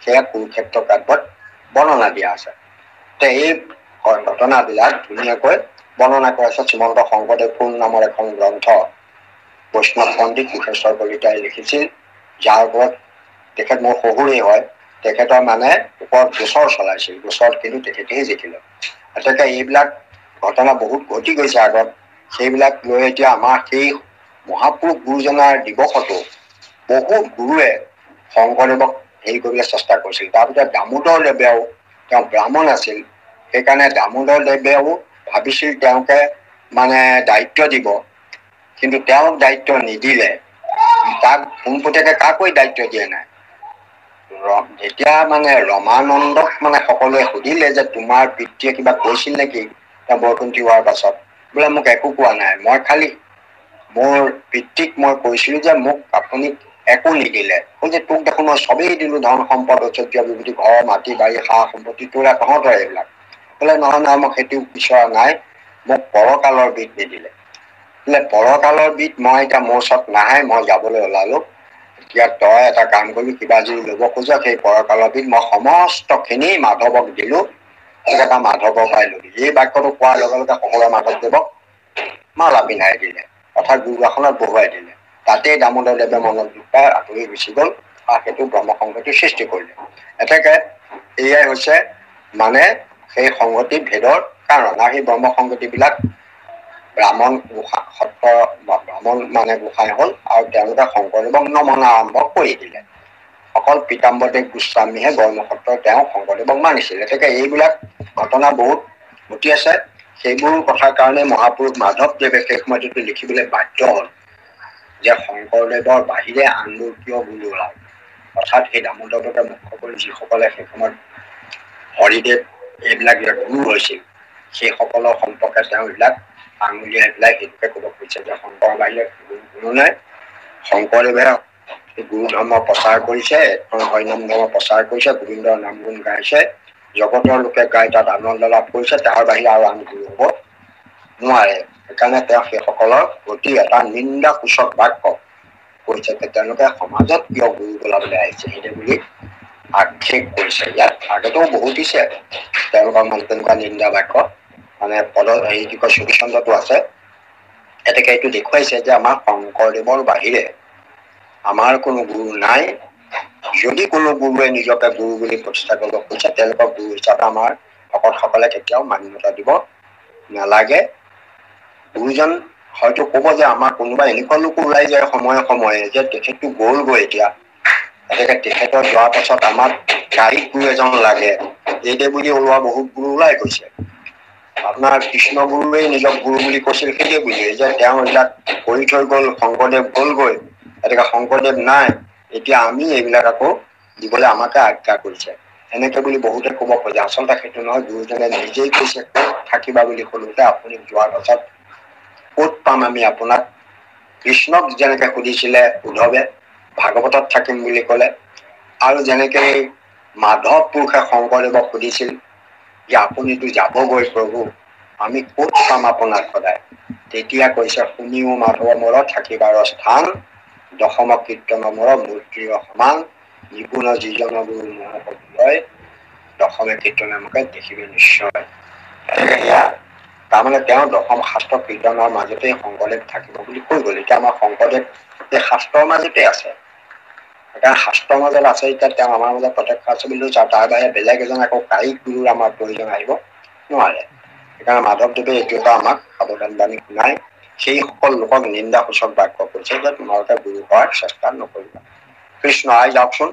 সেয়া কুৰুক্ষেত্ৰ কাব্যত বৰ্ণনা দিয়া আছে। এই ঘটনাবিলাক ধুনীয়াকৈ বৰ্ণনা কৰিছে শ্ৰীমন্ত শংকৰদেৱ কোন নামৰ এখন গ্ৰন্থ বৈষ্ণৱ পণ্ডিত কোষেশ্বৰ কলিতাই লিখিছিল, যাৰ ওপৰত তেখেত মোৰ শহুৰেই হয়। তেখেতৰ মানে ওপৰত গোচৰ চলাইছিল, গোচৰত কিন্তু তেখেতেই জিকিলে। গতিকে এইবিলাক ঘটনা বহুত ঘটি গৈছে আগত, সেইবিলাক লৈ এতিয়া আমাৰ সেই মহাপুৰুষ গুৰুজনাৰ দিৱসতো বহুত গুৰুৱে শংকৰদেৱক হেৰি কৰিবলৈ চেষ্টা কৰিছিল। তাৰপিছত দামোদৰ দেৱেও, তেওঁ ব্ৰাহ্মণ আছিল, সেইকাৰণে দামোদৰ দেৱেও ভাবিছিল তেওঁকে মানে দায়িত্ব দিব, কিন্তু তেওঁক দায়িত্ব নিদিলে। তাক পোনপটীয়াকে কাকৈ দায়িত্ব দিয়া নাই। যেতিয়া মানে ৰমানন্দক মানে সকলোৱে সুধিলে যে তোমাৰ পিতৃয়ে কিবা কৈছিল নেকি তেওঁ বৰষুণটি হোৱাৰ পাছত, বোলে মোক একো কোৱা নাই, মই খালি মোৰ পিতৃক মই কৈছিলো যে মোক আপুনি একো নিদিলে। যে তোক দেখোন মই চবেই দিলো, ধন সম্পদ ঐশ্বৰ্য বিভূতি ঘৰ মাটি বাৰী সা সম্পত্তি তোৰা তহঁতৰ এইবিলাক। বোলে নহয় নহয় মোক সেইটো বিচৰা নাই, মোক পৰকালৰ বিধ নিদিলে। বোলে পৰকালৰ বিধ মই এতিয়া মোৰ ওচৰত নাহে, মই যাবলৈ ওলালো। এতিয়া তই এটা কাম কৰিবি, কিবা যদি ল'ব খোজ সেই পৰকালৰ বিধ মই সমস্ত খিনি মাধৱক দিলো, এটা মাধৱৰ পাই লবি। এই বাক্যটো কোৱাৰ লগে লগে সকলোৱে মাধৱদেৱক মালা পিন্ধাই দিলে, অৰ্থাৎ গুৰুআসনত বহুৱাই দিলে। তাতেই দামোদৰ দেৱে মনত দুখ পাই আঁতৰি গুচি গল আৰু সেইটো ব্ৰহ্ম সংগতিৰ সৃষ্টি কৰিলে। এতেকে এয়াই হৈছে মানে সেই সংগতি ভেদৰ কাৰণ। আৰু সেই ব্ৰহ্ম সংগতি বিলাক ব্ৰাহ্মণ গোসাঁই সত্ৰ ব্ৰাহ্মণ মানে গোসাঁই হল, আৰু তেওঁলোকে শংকৰদেৱক নমনা আৰম্ভ কৰি দিলে। অকল পীতাম্বৰদেৱ গোস্বামীহে ব্ৰহ্মসত্ৰৰ তেওঁ শংকৰদেৱক মানিছিল। গতিকে এইবিলাক ঘটনা বহুত ঘটি আছে। সেইবোৰ কথাৰ কাৰণে মহাপুৰুষ মাধৱদেৱে সেই সময়টোতো লিখিবলৈ বাধ্য হল যে শংকৰদেৱৰ বাহিৰে আনবোৰ কিয় গুৰু ওলাল। অৰ্থাৎ সেই দামোদৰকে মুখ্য কৰি যিসকলে সেই সময়ত হৰিদেৱ এইবিলাক গুৰু হৈছিল, সেইসকলৰ সম্পৰ্কে তেওঁ এইবিলাক আঙুলিয়াই পেলাই সেইটোকে কব খুজিছে যে শংকৰ বাহিৰে গুৰু নাই। শংকৰদেৱে গুৰু ধৰ্ম প্ৰচাৰ কৰিছে, হৰিনাম ধৰ্ম প্ৰচাৰ কৰিছে, গোবিন্দৰ নাম গুণ গাইছে, জগতৰ লোকে গাই তাত আনন্দ লাভ কৰিছে, তাৰ বাহিৰে আৰু আন গুৰু হব নোৱাৰে। সেইকাৰণে তেওঁ সেইসকলৰ প্ৰতি এটা নিন্দা সূচক বাক্য কৈছে যে তেওঁলোকে সমাজত কিয় গুৰু বোলাবলৈ আহিছে সেই বুলি আক্ষেপ কৰিছে। ইয়াত আগতেও বহুত দিছে তেওঁলোকৰ মন তেনেকুৱা নিন্দা বাক্য, মানে পদৰ হেৰি কি কয় চুটিচন্দ্ৰটো আছে। এতেকে এইটো দেখুৱাইছে যে আমাৰ শংকৰদেৱৰ বাহিৰে আমাৰ কোনো গুৰু নাই। যদি কোনো গুৰুৱে নিজকে গুৰু বুলি প্ৰতিষ্ঠা কৰিব খুজিছে, তেওঁলোকক গুৰু হিচাপে আমাৰ ভকতসকলে কেতিয়াও মান্যতা দিব নালাগে। গুৰুজন হয়তো কব যে আমাৰ কোনোবা এনেকুৱা লোকো ওলাই যায় সময়ে সময়ে যে তেখেতটো গলগৈ এতিয়া, গতিকে তেখেতৰ যোৱাৰ পাছত আমাক গাড়ীত গুৰু এজন লাগে, এইদে বুলি ওলোৱা বহুত গুৰু ওলাই গৈছে। আপোনাৰ কৃষ্ণ গুৰুৱে নিজক গুৰু বুলি কৈছিল সেইদে বুলিয়ে যে তেওঁ এইবিলাক কৰি থৈ গল, শংকৰদেৱ গলগৈ, গতিকে শংকৰদেৱ নাই, এতিয়া আমি এইবিলাক আকৌ দিবলৈ আমাকে আজ্ঞা কৰিছে, এনেকে বুলি বহুতে কব খোজে। আচলতে সেইটো নহয়, গুৰুজনে নিজেই কৈছে ক'ত থাকিবা বুলি কলোতে আপুনি যোৱাৰ পাছত ক'ত পাম আমি আপোনাক। কৃষ্ণক যেনেকে সুধিছিলে উদ্ধৱে ভাগৱতত থাকিম বুলি কলে, আৰু যেনেকে মাধৱ পুৰুষে শংকৰদেৱক সুধিছিল যে আপুনিতো যাবগৈ প্ৰভু, আমি ক'ত পাম আপোনাক সদায়, তেতিয়া কৈছে শুনিও মাধৱ মোৰ থাকিবাৰ স্থান, দশম কীৰ্তন মোৰ মূৰ্তিৰ সমান, নিপুণ যিজন গুৰু মহাপয়, দশমে কীৰ্তনে মোকে দেখিবে নিশ্চয়। তাৰমানে তেওঁ দশম শাস্ত্ৰ কীৰ্তনৰ মাজতেই শংকৰদেৱ থাকিব বুলি কৈ গল। এতিয়া আমাৰ শংকৰদেৱ এই শাস্ত্ৰৰ মাজতে আছে, সেইকাৰণে শাস্ত্ৰৰ মাজত আছে, এতিয়া তেওঁ আমাৰ মাজত প্ৰত্যক্ষ আছে বুলি লৈছে। তাৰ বাহিৰে বেলেগ এজন আকৌ কায়িক গুৰুৰ আমাৰ প্ৰয়োজন আহিব নোৱাৰে। সেইকাৰণে মাধৱদেৱে এইটো এটা আমাক সাৱধান বাণী শুনাই সেই সকল লোকক নিন্দাসূচক বাক্য কৰিছে যে তোমালোকে গুৰু হোৱাৰ চেষ্টা নকৰিবা। কৃষ্ণ আই যাওকচোন।